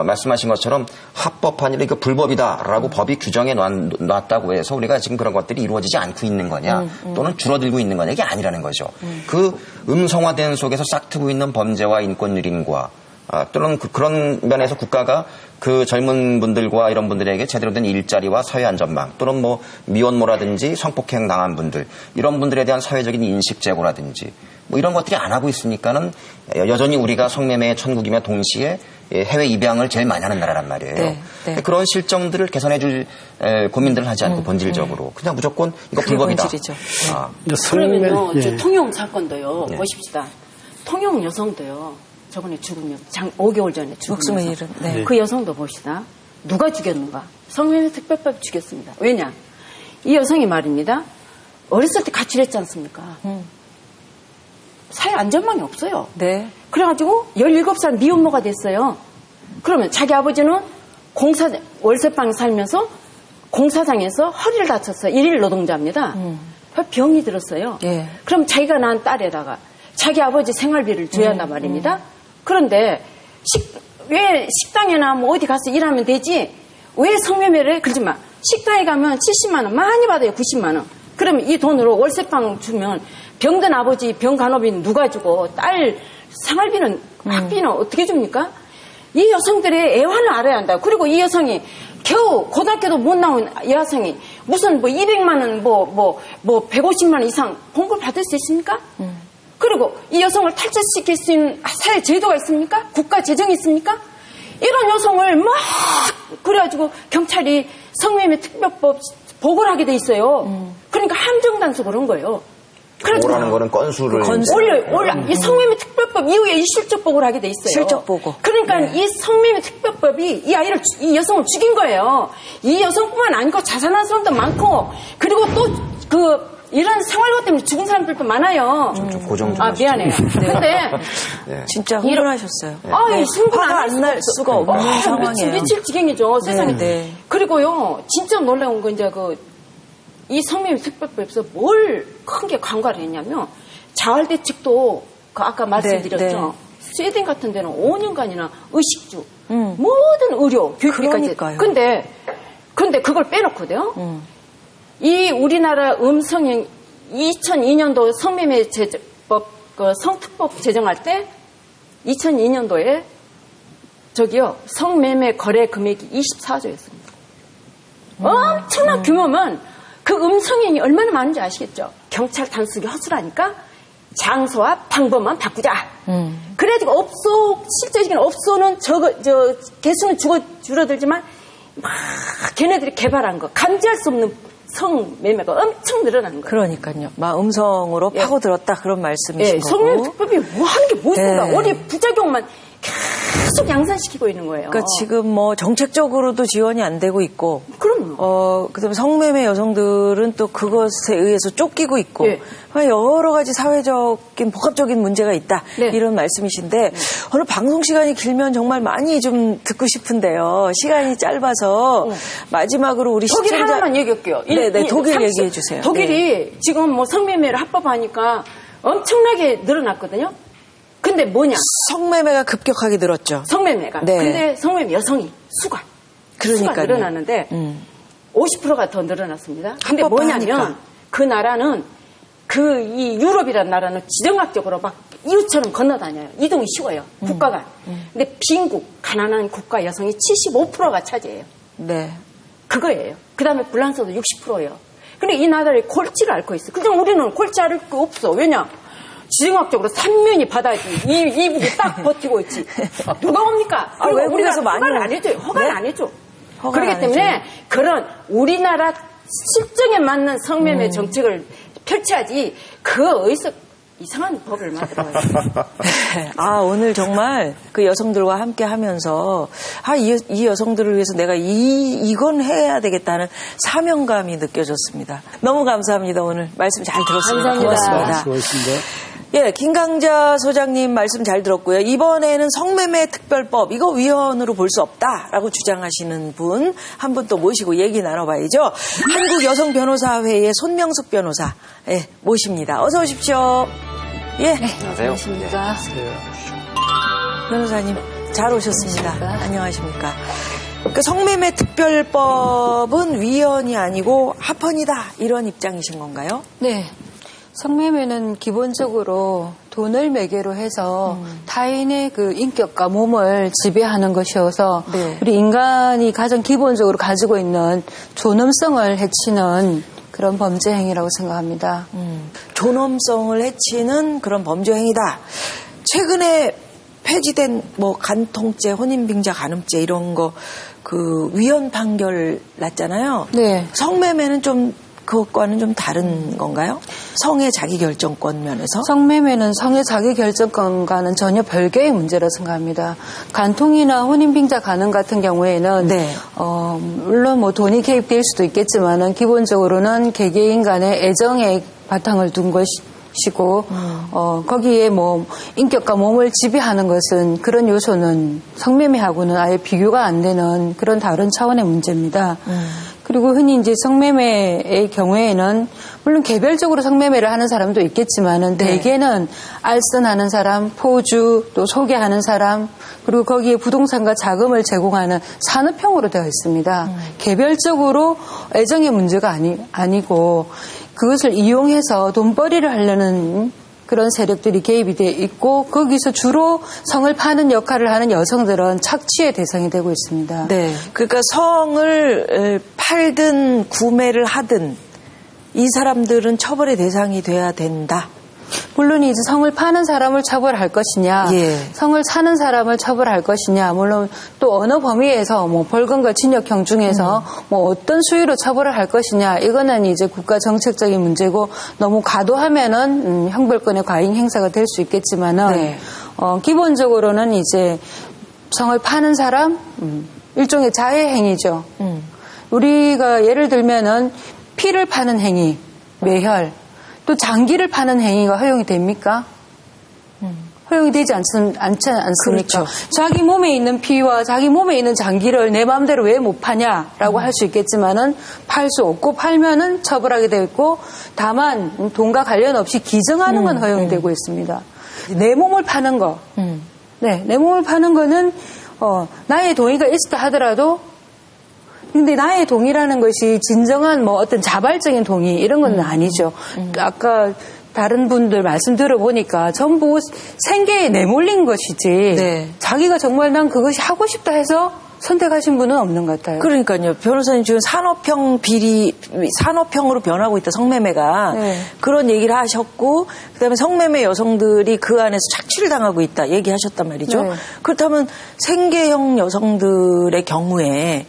말씀하신 것처럼 합법한 일, 이거 불법이다라고 법이 규정해 놨다고 해서 우리가 지금 그런 것들이 이루어지지 않고 있는 거냐, 또는 줄어들고 있는 거냐, 이게 아니라는 거죠. 그 음성화된 속에서 싹트고 있는 범죄와 인권 유린과 또는 그런 면에서 국가가 그 젊은 분들과 이런 분들에게 제대로 된 일자리와 사회 안전망, 또는 뭐 미혼모라든지 성폭행 당한 분들, 이런 분들에 대한 사회적인 인식 제고라든지 뭐 이런 것들이 안 하고 있으니까는 여전히 우리가 성매매의 천국이며 동시에 해외 입양을 제일 많이 하는 나라란 말이에요. 네. 그런 실정들을 개선해줄 고민들을 하지 않고 본질적으로 그냥 무조건 이거 불법이다. 본질이죠. 그러면요, 예. 저 통영 사건도요, 네. 보십시다. 통영 여성도요, 저번에 죽은 여성, 5개월 전에 죽은 목숨의 여성. 일은, 네. 그 여성도 봅시다. 누가 죽였는가? 성매매 특별법이 죽였습니다. 왜냐? 이 여성이 말입니다. 어렸을 때 가출했지 않습니까? 사회 안전망이 없어요. 네. 그래가지고 17살 미혼모가 됐어요. 그러면 자기 아버지는 월세방 살면서 공사장에서 허리를 다쳤어요. 일일 노동자입니다. 병이 들었어요. 예. 그럼 자기가 낳은 딸에다가 자기 아버지 생활비를 줘야 한단 말입니다. 그런데 왜 식당이나 뭐 어디 가서 일하면 되지? 왜 성매매를 해? 그러지 마. 식당에 가면 70만 원 많이 받아요. 90만 원. 그러면 이 돈으로 월세방 주면 병든 아버지 병간호비는 누가 주고 딸 생활비는 학비는 어떻게 줍니까? 이 여성들의 애환을 알아야 한다. 그리고 이 여성이 겨우 고등학교도 못 나온 여성이 무슨 뭐 200만 원 뭐 150만 원 이상 봉급을 받을 수 있습니까? 그리고 이 여성을 탈출시킬 수 있는 사회 제도가 있습니까? 국가 재정이 있습니까? 이런 여성을 막 그래가지고 경찰이 성매매 특별법 보고를 하게 돼 있어요. 그러니까 함정단속 그런 거예요. 보고라는 거는 건수를 올려 이 성매매 특별법 이후에 이 실적 보고를 하게 돼 있어요. 실적 보고. 그러니까 이 성매매 특별법이 이 여성을 죽인 거예요. 이 여성뿐만 아니고 자살한 사람도 많고 그리고 또 이런 생활고 때문에 죽은 사람들도 많아요. 좀 고정 좀 미안해요. 근데 네. 진짜 흥분하셨어요. 흥분 화가 안 날 수가 없는 상황이에요. 미칠 지경이죠. 세상에. 네. 그리고요, 진짜 놀라운 건 이제 이 성매매 특별법에서 뭘 큰 게 강화를 했냐면 자활대 측도 아까 말씀드렸죠. 스웨덴 같은 데는 5년간이나 의식주, 모든 의료, 교육비까지. 근데 그걸 빼놓거든요. 이 우리나라 음성행 2002년도 성매매 제법 성특법 제정할 때 2002년도에 성매매 거래 금액이 24조였습니다. 엄청난 규모면 그 음성행위 얼마나 많은지 아시겠죠? 경찰 단속이 허술하니까 장소와 방법만 바꾸자. 그래가지고 실제적인 업소는 개수는 줄어들지만 막 걔네들이 개발한 거 감지할 수 없는 성매매가 엄청 늘어나는 거예요. 그러니까요. 막 음성으로 파고들었다 그런 말씀이신 거고. 성매매 특법이 뭐 하는 게 뭐 있습니까? 어디 부작용만 계속 양산시키고 있는 거예요. 그러니까 지금 뭐 정책적으로도 지원이 안 되고 있고. 그럼요. 그다음에 성매매 여성들은 또 그것에 의해서 쫓기고 있고. 여러 가지 사회적인 복합적인 문제가 있다. 이런 말씀이신데 오늘 방송 시간이 길면 정말 많이 좀 듣고 싶은데요. 시간이 짧아서 마지막으로 우리 독일 하나만 얘기할게요. 독일 얘기해 주세요. 독일이 지금 뭐 성매매를 합법하니까 엄청나게 늘어났거든요. 근데 뭐냐? 성매매가 급격하게 늘었죠. 성매매가. 근데 성매매 여성이 수가 늘어났는데 50%가 더 늘어났습니다. 근데 뭐냐면 그 나라는 이 유럽이라는 나라는 지정학적으로 막 이웃처럼 건너다녀요. 이동이 쉬워요. 국가가. 근데 빈국, 가난한 국가 여성이 75%가 차지해요. 네. 그거예요. 그 다음에 불란서도 60%예요. 근데 이 나라의 골치를 앓고 있어. 그냥 우리는 골치 앓을 거 없어. 왜냐? 지정학적으로 3면이 바다지. 이북이 딱 버티고 있지. 누가 옵니까? 외국에서 많이 허가를 안 해줘요. 허가를 안 해줘. 그렇기 때문에 그런 우리나라 실정에 맞는 성매매 정책을 펼쳐야지 어디서 이상한 법을 만들어요. 오늘 정말 그 여성들과 함께 하면서 이 여성들을 위해서 내가 이건 해야 되겠다는 사명감이 느껴졌습니다. 너무 감사합니다. 오늘 말씀 잘 들었습니다. 감사합니다. 고맙습니다. 수고하셨습니다. 예, 김강자 소장님 말씀 잘 들었고요. 이번에는 성매매 특별법 이거 위헌으로 볼 수 없다라고 주장하시는 분 한 분 또 모시고 얘기 나눠봐야죠. 한국여성변호사회의 손명숙 변호사 모십니다. 어서 오십시오. 예, 안녕하세요. 안녕하십니까. 변호사님 잘 오셨습니다. 안녕하십니까. 그 성매매 특별법은 위헌이 아니고 합헌이다 이런 입장이신 건가요? 네. 성매매는 기본적으로 돈을 매개로 해서 타인의 그 인격과 몸을 지배하는 것이어서 네. 우리 인간이 가장 기본적으로 가지고 있는 존엄성을 해치는 그런 범죄 행위라고 생각합니다. 존엄성을 해치는 그런 범죄 행위다. 최근에 폐지된 뭐 간통죄, 혼인빙자, 간음죄 이런 거 그 위헌 판결 났잖아요. 네. 성매매는 좀 그것과는 좀 다른 건가요? 성의 자기결정권 면에서? 성매매는 성의 자기결정권과는 전혀 별개의 문제라고 생각합니다. 간통이나 혼인빙자 간음 같은 경우에는 네. 물론 뭐 돈이 개입될 수도 있겠지만은 기본적으로는 개개인 간의 애정에 바탕을 둔 것이고 거기에 뭐 인격과 몸을 지배하는 것은 그런 요소는 성매매하고는 아예 비교가 안 되는 그런 다른 차원의 문제입니다. 그리고 흔히 이제 성매매의 경우에는 물론 개별적으로 성매매를 하는 사람도 있겠지만은 대개는 알선하는 사람, 포주, 또 소개하는 사람, 그리고 거기에 부동산과 자금을 제공하는 산업형으로 되어 있습니다. 개별적으로 애정의 문제가 아니고 그것을 이용해서 돈벌이를 하려는 그런 세력들이 개입이 되어 있고 거기서 주로 성을 파는 역할을 하는 여성들은 착취의 대상이 되고 있습니다. 네. 그러니까 성을 팔든 구매를 하든 이 사람들은 처벌의 대상이 돼야 된다. 물론 이제 성을 파는 사람을 처벌할 것이냐, 예. 성을 사는 사람을 처벌할 것이냐, 물론 또 어느 범위에서 뭐 벌금과 징역형 중에서 뭐 어떤 수위로 처벌을 할 것이냐, 이거는 이제 국가 정책적인 문제고 너무 과도하면은 형벌권의 과잉 행사가 될 수 있겠지만은 네. 기본적으로는 이제 성을 파는 사람 일종의 자해 행위죠. 우리가 예를 들면은 피를 파는 행위, 매혈. 또 장기를 파는 행위가 허용이 됩니까? 허용이 되지 않습니까? 그렇죠. 자기 몸에 있는 피와 자기 몸에 있는 장기를 내 마음대로 왜 못 파냐라고 할 수 있겠지만은 팔 수 없고 팔면은 처벌하게 되어 있고 다만 돈과 관련 없이 기증하는 건 허용이 되고 있습니다. 내 몸을 파는 거. 네, 내 몸을 파는 거는 나의 동의가 있었다 하더라도 근데 나의 동의라는 것이 진정한 뭐 어떤 자발적인 동의 이런 건 아니죠. 아까 다른 분들 말씀 들어보니까 전부 생계에 내몰린 것이지 네. 자기가 정말 난 그것이 하고 싶다 해서 선택하신 분은 없는 것 같아요. 그러니까요. 변호사님 지금 산업형으로 변하고 있다. 성매매가. 네. 그런 얘기를 하셨고 그다음에 성매매 여성들이 그 안에서 착취를 당하고 있다 얘기하셨단 말이죠. 네. 그렇다면 생계형 여성들의 경우에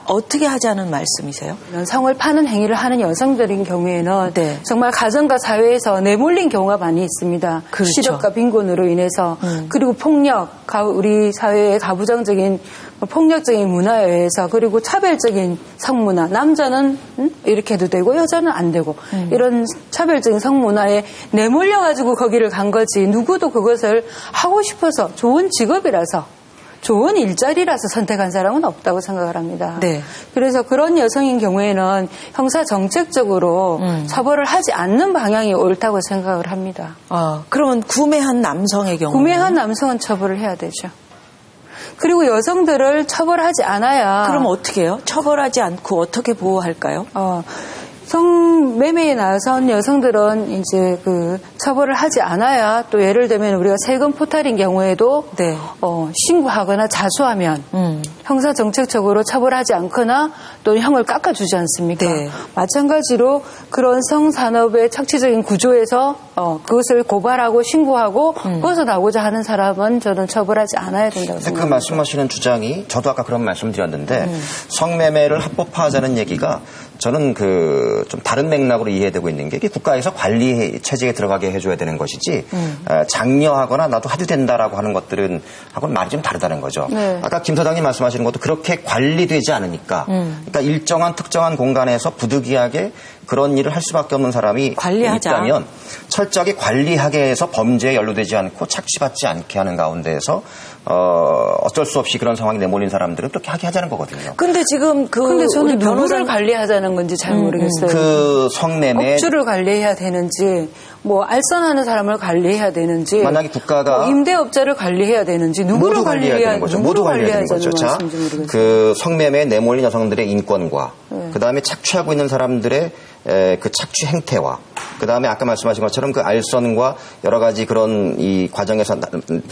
어떻게 하자는 말씀이세요? 성을 파는 행위를 하는 여성들인 경우에는 네. 정말 가정과 사회에서 내몰린 경우가 많이 있습니다. 그렇죠. 실업과 빈곤으로 인해서 그리고 폭력, 우리 사회의 가부장적인 폭력적인 문화에 의해서 그리고 차별적인 성문화, 남자는 이렇게 해도 되고 여자는 안 되고 이런 차별적인 성문화에 내몰려가지고 거기를 간 거지 누구도 그것을 하고 싶어서 좋은 직업이라서 좋은 일자리라서 선택한 사람은 없다고 생각을 합니다. 네. 그래서 그런 여성인 경우에는 형사 정책적으로 처벌을 하지 않는 방향이 옳다고 생각을 합니다. 그러면 구매한 남성의 경우 구매한 남성은 처벌을 해야 되죠. 그리고 여성들을 처벌하지 않아야 그럼 어떻게 해요? 처벌하지 않고 어떻게 보호할까요? 성매매에 나선 여성들은 이제 그 처벌을 하지 않아야 또 예를 들면 우리가 세금 포탈인 경우에도 네. 신고하거나 자수하면 형사 정책적으로 처벌하지 않거나 또 형을 깎아주지 않습니까? 네. 마찬가지로 그런 성산업의 착취적인 구조에서 그것을 고발하고 신고하고 벗어나고자 하는 사람은 저는 처벌하지 않아야 된다고 그 생각합니다. 말씀하시는 주장이 저도 아까 그런 말씀드렸는데 성매매를 합법화하자는 얘기가 저는 좀 다른 맥락으로 이해되고 있는 게 이게 국가에서 관리 체제에 들어가게 해줘야 되는 것이지 장려하거나 나도 해도 된다라고 하는 것들은 하고는 말이 좀 다르다는 거죠. 네. 아까 김 소장님 말씀하시는 것도 그렇게 관리되지 않으니까 그러니까 일정한 특정한 공간에서 부득이하게 그런 일을 할 수밖에 없는 사람이 관리하자. 있다면 철저하게 관리하게 해서 범죄에 연루되지 않고 착취받지 않게 하는 가운데에서 어쩔 수 없이 그런 상황에 내몰린 사람들은 그렇게 하게 하자는 거거든요. 근데 지금 근데 저는 우리 누구를 관리하자는 건지 잘 모르겠어요. 그 성매매 업주를 관리해야 되는지, 뭐 알선하는 사람을 관리해야 되는지, 만약에 국가가 임대업자를 관리해야 되는지, 누구를 모두 관리해야 되는 거죠. 모두 관리해야 되는 거죠. 자, 그 성매매에 내몰린 여성들의 인권과 그 다음에 착취하고 있는 사람들의 그 착취 행태와 그 다음에 아까 말씀하신 것처럼 그 알선과 여러 가지 그런 이 과정에서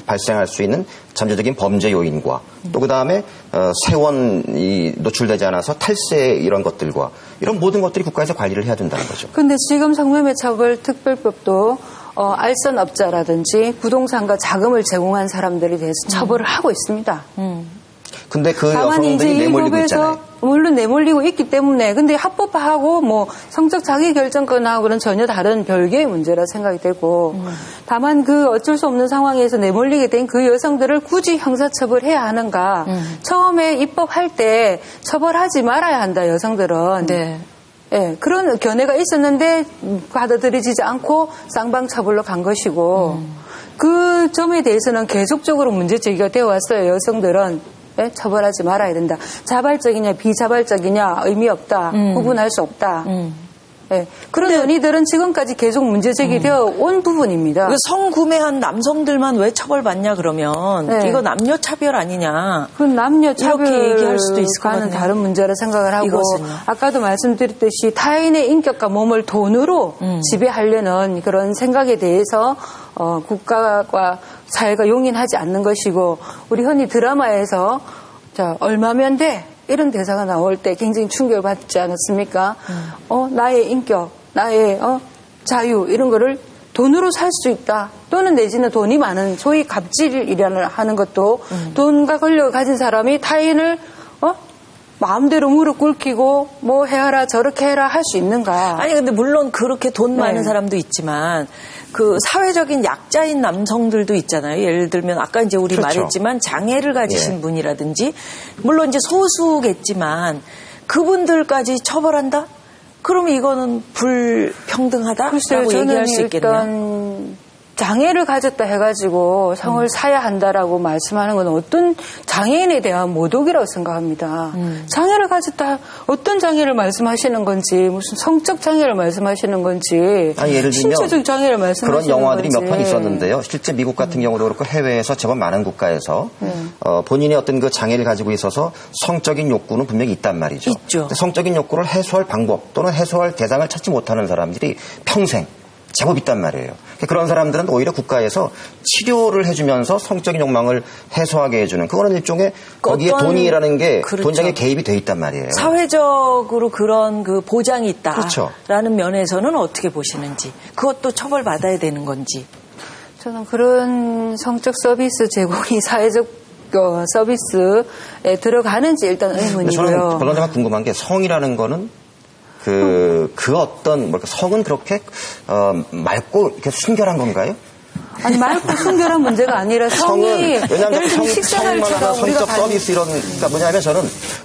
발생할 수 있는 잠재적인 범죄 요인과 또 그 다음에 세원이 노출되지 않아서 탈세 이런 것들과 이런 모든 것들이 국가에서 관리를 해야 된다는 거죠. 근데 지금 성매매 처벌 특별법도 알선업자라든지 부동산과 자금을 제공한 사람들에 대해서 처벌을 하고 있습니다. 근데 그 다만 이제 여성들이 이 내몰리고 법에서 있잖아요. 물론 내몰리고 있기 때문에 근데 합법화하고 뭐 성적 자기 결정권하고는 전혀 다른 별개의 문제라 생각이 되고 다만 그 어쩔 수 없는 상황에서 내몰리게 된 그 여성들을 굳이 형사처벌해야 하는가 처음에 입법할 때 처벌하지 말아야 한다 여성들은 네. 예, 그런 견해가 있었는데 받아들여지지 않고 쌍방처벌로 간 것이고 그 점에 대해서는 계속적으로 문제 제기가 되어 왔어요. 여성들은 예? 처벌하지 말아야 된다. 자발적이냐 비자발적이냐 의미 없다. 구분할 수 없다. 예, 그런 논의들은 지금까지 계속 문제 제기되어 온 부분입니다. 성구매한 남성들만 왜 처벌받냐 그러면 네. 이거 남녀 차별 아니냐. 그 남녀 이렇게 얘기할 수도 있을 것 차별과는 같네요. 다른 문제라 생각을 하고 이것은요. 아까도 말씀드렸듯이 타인의 인격과 몸을 돈으로 지배하려는 그런 생각에 대해서 국가와 사회가 용인하지 않는 것이고 우리 흔히 드라마에서 자, 얼마면 돼? 이런 대사가 나올 때 굉장히 충격을 받지 않았습니까? 나의 인격, 나의 자유 이런 거를 돈으로 살 수 있다. 또는 내지는 돈이 많은 소위 갑질이라는 하는 것도 돈과 권력을 가진 사람이 타인을 마음대로 무릎 꿇히고 뭐 해라 저렇게 해라 할 수 있는가? 아니 근데 물론 그렇게 돈 많은 사람도 있지만 그 사회적인 약자인 남성들도 있잖아요. 예를 들면 아까 이제 우리 그렇죠. 말했지만 장애를 가지신 예. 분이라든지 물론 이제 소수겠지만 그분들까지 처벌한다? 그러면 이거는 불평등하다라고 얘기할 수 있겠네요. 일단 장애를 가졌다 해가지고 성을 사야 한다라고 말씀하는 건 어떤 장애인에 대한 모독이라고 생각합니다. 장애를 가졌다 어떤 장애를 말씀하시는 건지 무슨 성적 장애를 말씀하시는 건지 아니, 예를 들면 신체적 장애를 말씀하시는 그런 영화들이 건지. 몇 편 있었는데요. 실제 미국 같은 경우도 그렇고 해외에서 제법 많은 국가에서 본인의 어떤 그 장애를 가지고 있어서 성적인 욕구는 분명히 있단 말이죠. 있죠. 근데 성적인 욕구를 해소할 방법 또는 해소할 대상을 찾지 못하는 사람들이 평생 제법 있단 말이에요. 그런 사람들은 오히려 국가에서 치료를 해주면서 성적인 욕망을 해소하게 해주는 그거는 일종의 거기에 돈이라는 게 그렇죠. 돈장에 개입이 돼 있단 말이에요. 사회적으로 그런 그 보장이 있다라는 그렇죠. 면에서는 어떻게 보시는지 그것도 처벌받아야 되는 건지. 저는 그런 성적 서비스 제공이 사회적 서비스에 들어가는지 일단 의문이고요. 저는 별로다가 궁금한 게 성이라는 거는 그 어떤 성은 그렇게 맑고 이렇게 순결한 건가요? 아니 맑고 순결한 문제가 아니라 성이 왜냐하면 예를 들면 식생활처럼 우리가 성적 서비스 이런 그러니까 뭐냐면 저는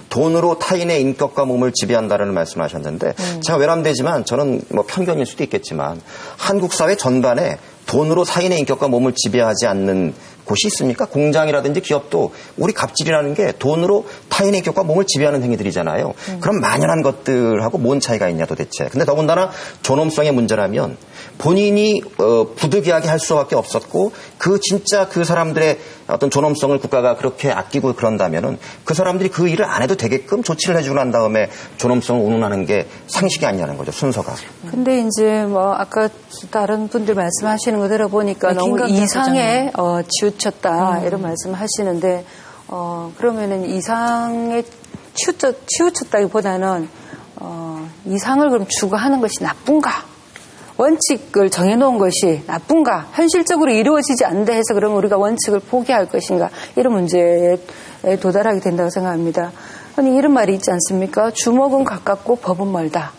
돈으로 타인의 인격과 몸을 지배한다는 말씀하셨는데 제가 외람되지만 저는 뭐 편견일 수도 있겠지만 한국 사회 전반에 돈으로 타인의 인격과 몸을 지배하지 않는 곳이 있습니까? 공장이라든지 기업도 우리 갑질이라는 게 돈으로 타인의 인격과 몸을 지배하는 행위들이잖아요. 그럼 만연한 것들하고 뭔 차이가 있냐 도대체. 근데 더군다나 존엄성의 문제라면 본인이 부득이하게 할 수밖에 없었고 진짜 그 사람들의 어떤 존엄성을 국가가 그렇게 아끼고 그런다면은 그 사람들이 그 일을 안 해도 되게끔 조치를 해주고 난 다음에 존엄성을 운운하는 게 상식이 아니냐는 거죠, 순서가. 근데 이제 뭐 아까 다른 분들 말씀하시는 거 들어보니까 네, 너무 이상에 치우쳤다 이런 말씀하시는데 그러면은 이상에 치우쳤다기보다는 이상을 그럼 추구하는 것이 나쁜가? 원칙을 정해놓은 것이 나쁜가? 현실적으로 이루어지지 않는다 해서 그러면 우리가 원칙을 포기할 것인가? 이런 문제에 도달하게 된다고 생각합니다. 아니 이런 말이 있지 않습니까? 주먹은 가깝고 법은 멀다.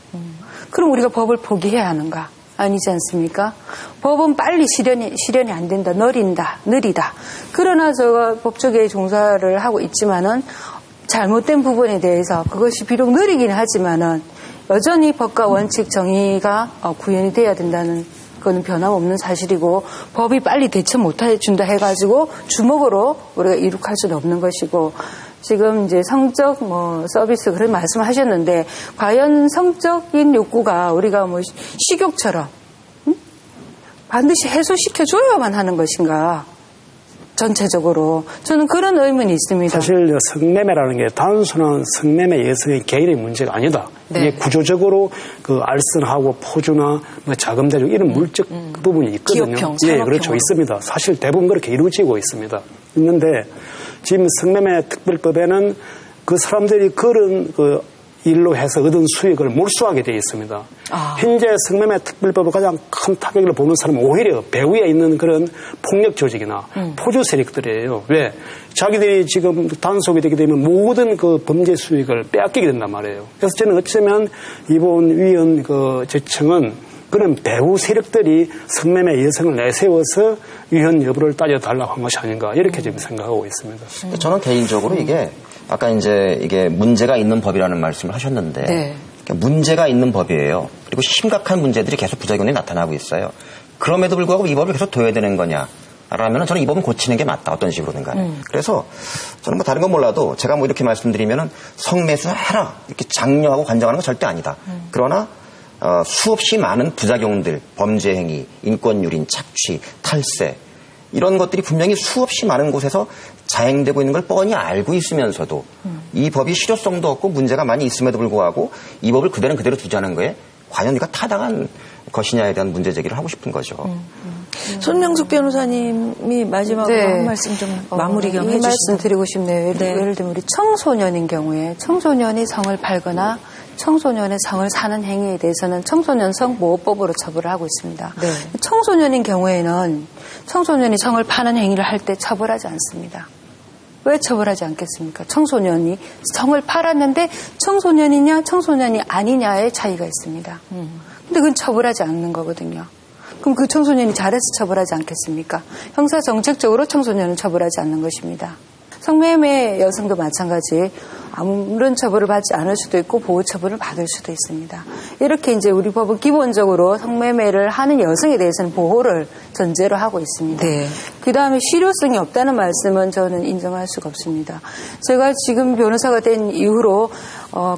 그럼 우리가 법을 포기해야 하는가? 아니지 않습니까? 법은 빨리 실현이 안 된다. 느리다. 그러나 제가 법조계에 종사를 하고 있지만은 잘못된 부분에 대해서 그것이 비록 느리긴 하지만은 여전히 법과 원칙 정의가 구현이 돼야 된다는 그거는 변함없는 사실이고 법이 빨리 대처 못해준다 해가지고 주먹으로 우리가 이룩할 수는 없는 것이고 지금 이제 성적 서비스 그런 말씀을 하셨는데 과연 성적인 욕구가 우리가 식욕처럼 반드시 해소시켜줘야만 하는 것인가? 전체적으로 저는 그런 의문이 있습니다. 사실 성매매라는 게 단순한 성매매 여성의 개인의 문제가 아니다. 네. 이게 구조적으로 그 알선하고 포주나 자금 대중 이런 물적 부분이 있거든요. 기업형, 예, 산업형으로. 그렇죠. 있습니다. 사실 대부분 그렇게 이루어지고 있습니다. 있는데 지금 성매매 특별법에는 그 사람들이 그런 일로 해서 얻은 수익을 몰수하게 되어 있습니다. 현재 성매매 특별법의 가장 큰 타격을 보는 사람은 오히려 배후에 있는 그런 폭력 조직이나 포주 세력들이에요. 왜? 자기들이 지금 단속이 되게 되면 모든 그 범죄 수익을 빼앗기게 된단 말이에요. 그래서 저는 어쩌면 이번 위원 제청은 그런 배후 세력들이 성매매 여성을 내세워서 위헌 여부를 따져달라고 한 것이 아닌가 이렇게 지금 생각하고 있습니다. 저는 개인적으로 이게 아까 이게 문제가 있는 법이라는 말씀을 하셨는데 네. 문제가 있는 법이에요. 그리고 심각한 문제들이 계속 부작용이 나타나고 있어요. 그럼에도 불구하고 이 법을 계속 둬야 되는 거냐? 라면 저는 이 법은 고치는 게 맞다. 어떤 식으로든 간에. 그래서 저는 다른 건 몰라도 제가 이렇게 말씀드리면은 성매수 해라. 이렇게 장려하고 관장하는 건 절대 아니다. 그러나 수없이 많은 부작용들, 범죄 행위, 인권유린, 착취, 탈세 이런 것들이 분명히 수없이 많은 곳에서 자행되고 있는 걸 뻔히 알고 있으면서도 이 법이 실효성도 없고 문제가 많이 있음에도 불구하고 이 법을 그대로 두자는 거에 과연 우리가 타당한 것이냐에 대한 문제 제기를 하고 싶은 거죠. 손명숙 변호사님이 마지막으로 한 말씀 좀 마무리 겸 해주시죠. 말씀 드리고 싶네요. 예를 들면 우리 청소년인 경우에 청소년이 성을 팔거나 청소년의 성을 사는 행위에 대해서는 청소년 성보호법으로 처벌을 하고 있습니다. 네. 청소년인 경우에는 청소년이 성을 파는 행위를 할 때 처벌하지 않습니다. 왜 처벌하지 않겠습니까? 청소년이 성을 팔았는데 청소년이냐 청소년이 아니냐의 차이가 있습니다. 근데 그건 처벌하지 않는 거거든요. 그럼 그 청소년이 잘해서 처벌하지 않겠습니까? 형사정책적으로 청소년은 처벌하지 않는 것입니다. 성매매 여성도 마찬가지 아무런 처벌을 받지 않을 수도 있고 보호 처벌을 받을 수도 있습니다. 이렇게 이제 우리 법은 기본적으로 성매매를 하는 여성에 대해서는 보호를 전제로 하고 있습니다. 네. 그 다음에 실효성이 없다는 말씀은 저는 인정할 수가 없습니다. 제가 지금 변호사가 된 이후로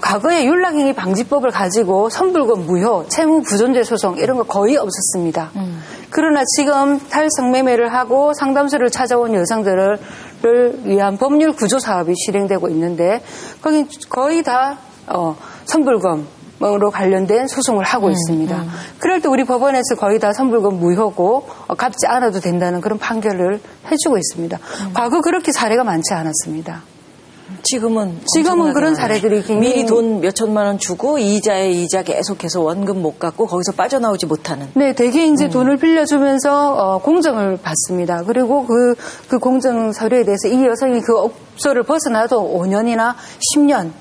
과거에 윤락행위 방지법을 가지고 선불금 무효, 채무 부존재 소송 이런 거 거의 없었습니다. 그러나 지금 탈성매매를 하고 상담소를 찾아온 여성들을 위한 법률 구조 사업이 실행되고 있는데 거기 거의 다 선불금으로 관련된 소송을 하고 있습니다. 그럴 때 우리 법원에서 거의 다 선불금 무효고 갚지 않아도 된다는 그런 판결을 해주고 있습니다. 과거 그렇게 사례가 많지 않았습니다. 지금은 그런 사례들이 굉장히 미리 돈 몇 천만 원 주고 이자에 이자 계속해서 원금 못 갚고 거기서 빠져나오지 못하는. 네, 대개 이제 돈을 빌려주면서 공정을 받습니다. 그리고 그 공정 서류에 대해서 이 여성이 그 업소를 벗어나도 5년이나 10년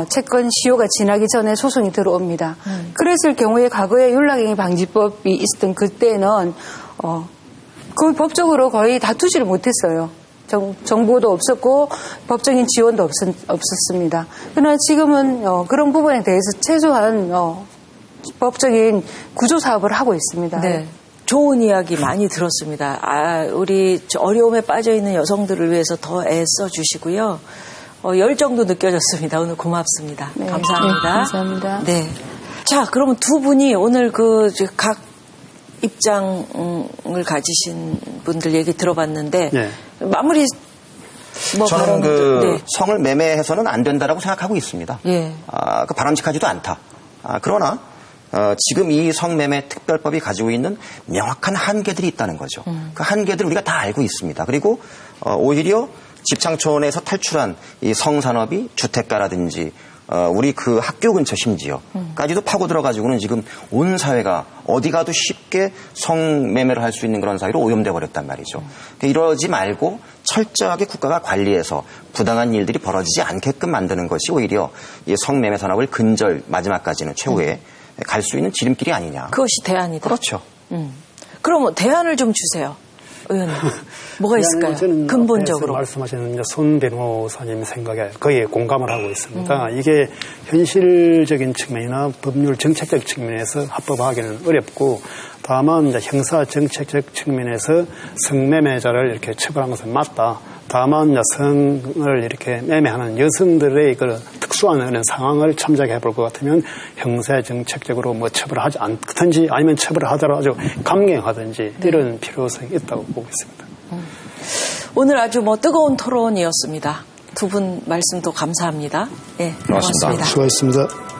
채권 시효가 지나기 전에 소송이 들어옵니다. 그랬을 경우에 과거에 윤락행위 방지법이 있었던 그때는 그 법적으로 거의 다투지를 못했어요. 정보도 없었고 법적인 지원도 없었습니다. 그러나 지금은 그런 부분에 대해서 최소한 법적인 구조 사업을 하고 있습니다. 네. 좋은 이야기 많이 들었습니다. 우리 어려움에 빠져 있는 여성들을 위해서 더 애써 주시고요. 열정도 느껴졌습니다. 오늘 고맙습니다. 네. 감사합니다. 네, 감사합니다. 네. 자, 그러면 두 분이 오늘 각 입장을 가지신 분들 얘기 들어봤는데 네. 마무리 저는 네. 성을 매매해서는 안 된다라고 생각하고 있습니다. 예. 그 바람직하지도 않다. 그러나 지금 이 성매매 특별법이 가지고 있는 명확한 한계들이 있다는 거죠. 그 한계들을 우리가 다 알고 있습니다. 그리고 오히려 집창촌에서 탈출한 이 성산업이 주택가라든지 우리 그 학교 근처 심지어까지도 파고 들어가지고는 지금 온 사회가 어디 가도 쉽게 성매매를 할 수 있는 그런 사회로 오염돼 버렸단 말이죠. 이러지 말고 철저하게 국가가 관리해서 부당한 일들이 벌어지지 않게끔 만드는 것이 오히려 이 성매매 산업을 근절 마지막까지는 최후에 갈 수 있는 지름길이 아니냐. 그것이 대안이다. 그렇죠. 그럼 대안을 좀 주세요. 의원님? 뭐가 있을까요? 저는 근본적으로. 말씀하시는 이제 손 변호사님 생각에 거의 공감을 하고 있습니다. 이게 현실적인 측면이나 법률 정책적 측면에서 합법화하기는 어렵고, 다만 이제 형사 정책적 측면에서 성매매자를 이렇게 처벌하는 것은 맞다. 다만 이제 성을 이렇게 매매하는 여성들의 그 특수한 이런 상황을 참작해 볼 것 같으면 형사 정책적으로 뭐 처벌하지 않든지 아니면 처벌을 하더라도 감경하든지 이런 필요성이 있다고 보고 있습니다. 오늘 아주 뜨거운 토론이었습니다. 두 분 말씀도 감사합니다. 예, 고맙습니다. 수고하셨습니다.